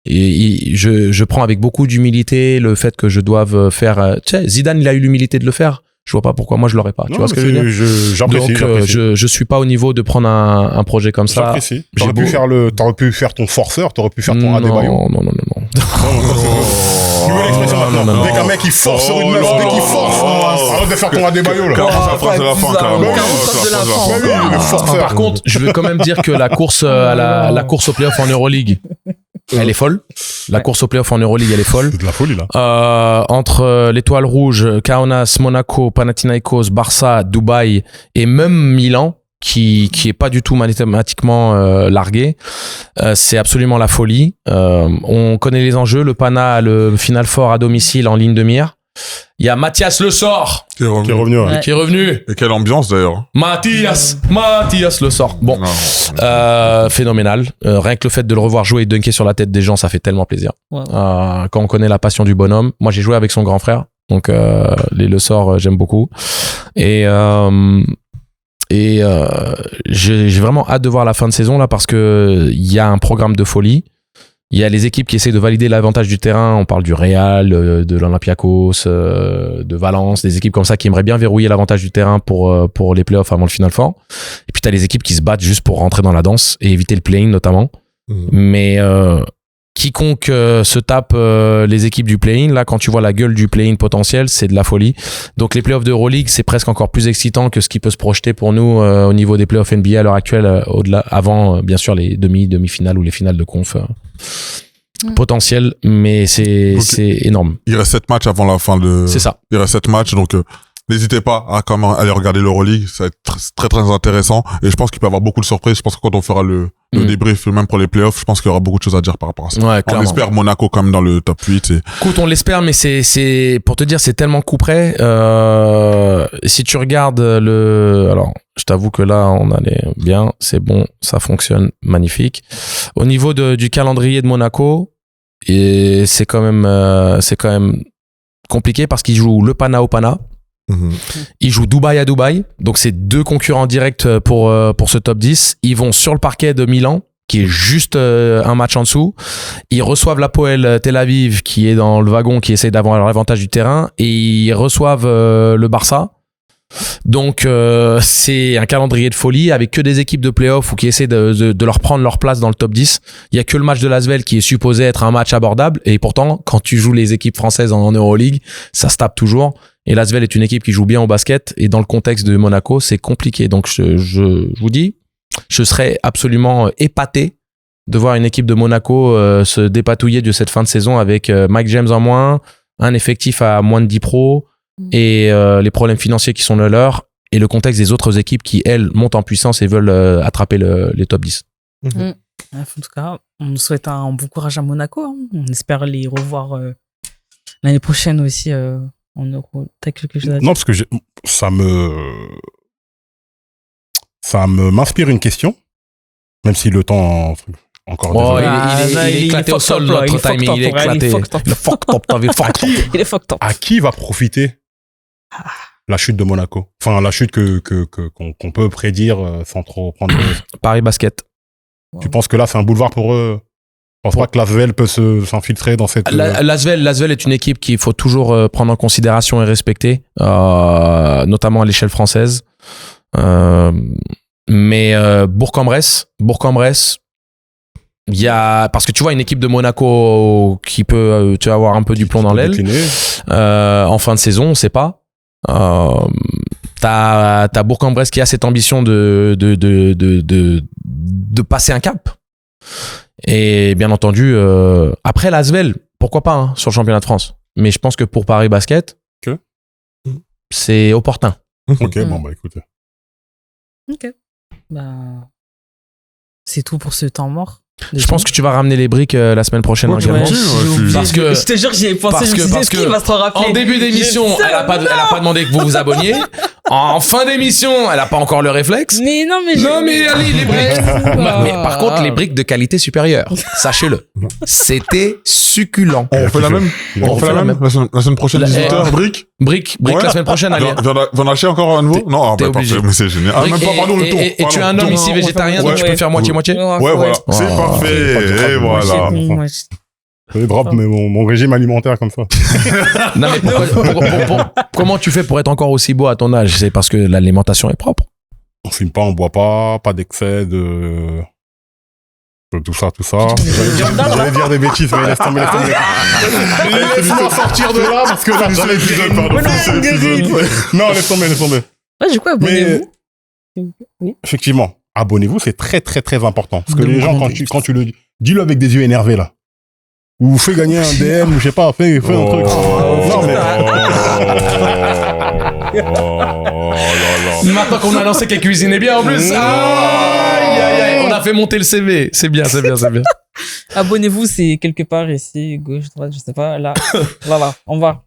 et je prends avec beaucoup d'humilité le fait que je doive faire. Tu sais, Zidane, il a eu l'humilité de le faire. Je vois pas pourquoi moi je l'aurais pas. Tu vois ce que je veux dire? J'apprécie. Donc je suis pas au niveau de prendre un projet comme ça. J'apprécie. T'aurais pu faire ton forceur, t'aurais pu faire ton Adebayo. Non. Tu veux l'expression maintenant? Dès qu'un mec il force sur une meuf, dès qu'il force, arrête de faire ton Adebayo là. Ça phrase de la fin, carrément. Le forceur. Par contre, je veux quand même dire que la course la course au playoff en Euroleague, elle est folle. La course au playoff en Euroleague, elle est folle. C'est de la folie là. Entre l'Étoile Rouge, Kaunas, Monaco, Panathinaikos, Barça, Dubaï et même Milan, qui est pas du tout mathématiquement largué, c'est absolument la folie. On connaît les enjeux. Le Pana, le Final Four à domicile en ligne de mire. Il y a Mathias Le Sort Qui est revenu. Ouais. qui est revenu. Et quelle ambiance d'ailleurs. Mathias Le Sort. Bon, phénoménal. Rien que le fait de le revoir jouer et dunker sur la tête des gens, ça fait tellement plaisir. Wow. Quand on connaît la passion du bonhomme. Moi, j'ai joué avec son grand frère, donc Le Sort, j'aime beaucoup. Et j'ai vraiment hâte de voir la fin de saison là parce que il y a un programme de folie. Il y a les équipes qui essaient de valider l'avantage du terrain. On parle du Real, de l'Olympiakos, de Valence, des équipes comme ça qui aimeraient bien verrouiller l'avantage du terrain pour les playoffs avant le Final Four. Et puis t'as les équipes qui se battent juste pour rentrer dans la danse et éviter le play-in notamment. Mais quiconque se tape les équipes du play-in, là quand tu vois la gueule du play-in potentiel, c'est de la folie. Donc les playoffs d'Euroleague, c'est presque encore plus excitant que ce qui peut se projeter pour nous au niveau des playoffs NBA à l'heure actuelle, au-delà, avant bien sûr les demi-finales ou les finales de conf potentiel, mais c'est énorme. Il reste 7 matchs avant la fin de... C'est ça. Il reste 7 matchs, donc n'hésitez pas à quand même aller regarder l'Euroleague, ça va être très très intéressant, et je pense qu'il peut y avoir beaucoup de surprises. Je pense que quand on fera le débrief, même pour les playoffs, je pense qu'il y aura beaucoup de choses à dire par rapport à ça. Ouais, on espère Monaco quand même dans le top 8. Écoute, on l'espère, mais c'est pour te dire, c'est tellement coup près. Si tu regardes alors, je t'avoue que là, on allait bien, c'est bon, ça fonctionne, magnifique. Au niveau du calendrier de Monaco, et c'est quand même compliqué parce qu'ils jouent le Pana au Pana. Ils jouent Dubaï à Dubaï, donc c'est 2 concurrents directs pour ce top 10. Ils vont sur le parquet de Milan, qui est juste un match en dessous. Ils reçoivent l'Hapoel Tel Aviv, qui est dans le wagon, qui essaie d'avoir l'avantage du terrain, et ils reçoivent le Barça, Donc c'est un calendrier de folie avec que des équipes de play-off ou qui essaient de leur prendre leur place dans le top 10. Il y a que le match de l'Asvel qui est supposé être un match abordable et pourtant quand tu joues les équipes françaises en Euroleague, ça se tape toujours. Et l'Asvel est une équipe qui joue bien au basket et dans le contexte de Monaco, c'est compliqué. Donc je vous dis, je serais absolument épaté de voir une équipe de Monaco se dépatouiller de cette fin de saison avec Mike James en moins, un effectif à moins de 10 pros et les problèmes financiers qui sont le leurs et le contexte des autres équipes qui, elles, montent en puissance et veulent attraper les top 10. En tout cas, on nous souhaite un bon courage à Monaco. Hein. On espère les revoir l'année prochaine aussi en Euro. T'as quelque chose à dire? Non, parce que ça m'inspire une question, même si le temps encore. Oh, désolé. il est éclaté au sol, notre timing, il est éclaté. Il est fucked up, t'as vu, fucked up. Il est fucked up. À qui va profiter la chute de Monaco? Enfin, la chute qu'on peut prédire sans trop prendre de risques. Paris Basket. Tu penses que là, c'est un boulevard pour eux? Je pense pas que l'Asvel peut s'infiltrer dans cette... L'Asvel est une équipe qu'il faut toujours prendre en considération et respecter, notamment à l'échelle française. Mais Bourg-en-Bresse, il y a, parce que tu vois, une équipe de Monaco qui peut, tu vas avoir un peu du plomb dans l'aile. En fin de saison, on sait pas. T'as Bourg-en-Bresse qui a cette ambition de passer un cap. Et bien entendu, après l'Asvel, pourquoi pas, hein, sur le championnat de France. Mais je pense que pour Paris Basket, c'est opportun. Ok, bon, bah écoute. Ok. Bah, c'est tout pour ce temps mort. Je pense que tu vas ramener les briques la semaine prochaine également. Parce que je te jure, j'y ai pensé. Je me suis dit, qui va se rappeler. En début d'émission, elle a pas demandé que vous vous abonniez. En fin d'émission, elle a pas encore le réflexe. Mais non, mais allez, les briques. Mais par contre, les briques de qualité supérieure, sachez-le. C'était succulent. On fait la même. On fait la même. La semaine prochaine, 18h, briques. Briques la semaine prochaine, allez. Vous en achetez encore un nouveau? Non, t'es obligé. Mais c'est génial. Même pas, pardon, le tour. Et tu es un homme ici végétarien, donc tu peux faire moitié-moitié. Ouais, voilà. C'est parfait. Et voilà. C'est drôle, mais mon régime alimentaire comme ça. Non, mais comment tu fais pour être encore aussi beau à ton âge? C'est parce que l'alimentation est propre. On fume pas, on boit pas d'excès de tout ça. J'allais dire des bêtises, mais laisse tomber. Laisse-moi sortir de là, parce que là, C'est l'épisode, pardon. C'est l'épisode. Non, laisse tomber. Ouais, du coup, abonnez-vous. Oui. Effectivement, abonnez-vous, c'est très, très, très important. Parce que les gens, quand tu le dis-le avec des yeux énervés, là. Ou fais gagner un DM, ou je sais pas, fais un truc. Non, mais... Maintenant qu'on a lancé qu'elle cuisinait bien en plus. On a fait monter le CV. C'est bien. Abonnez-vous, c'est quelque part ici, gauche, droite, je sais pas, là. Voilà, on va.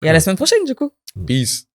Et à la semaine prochaine, du coup. Peace.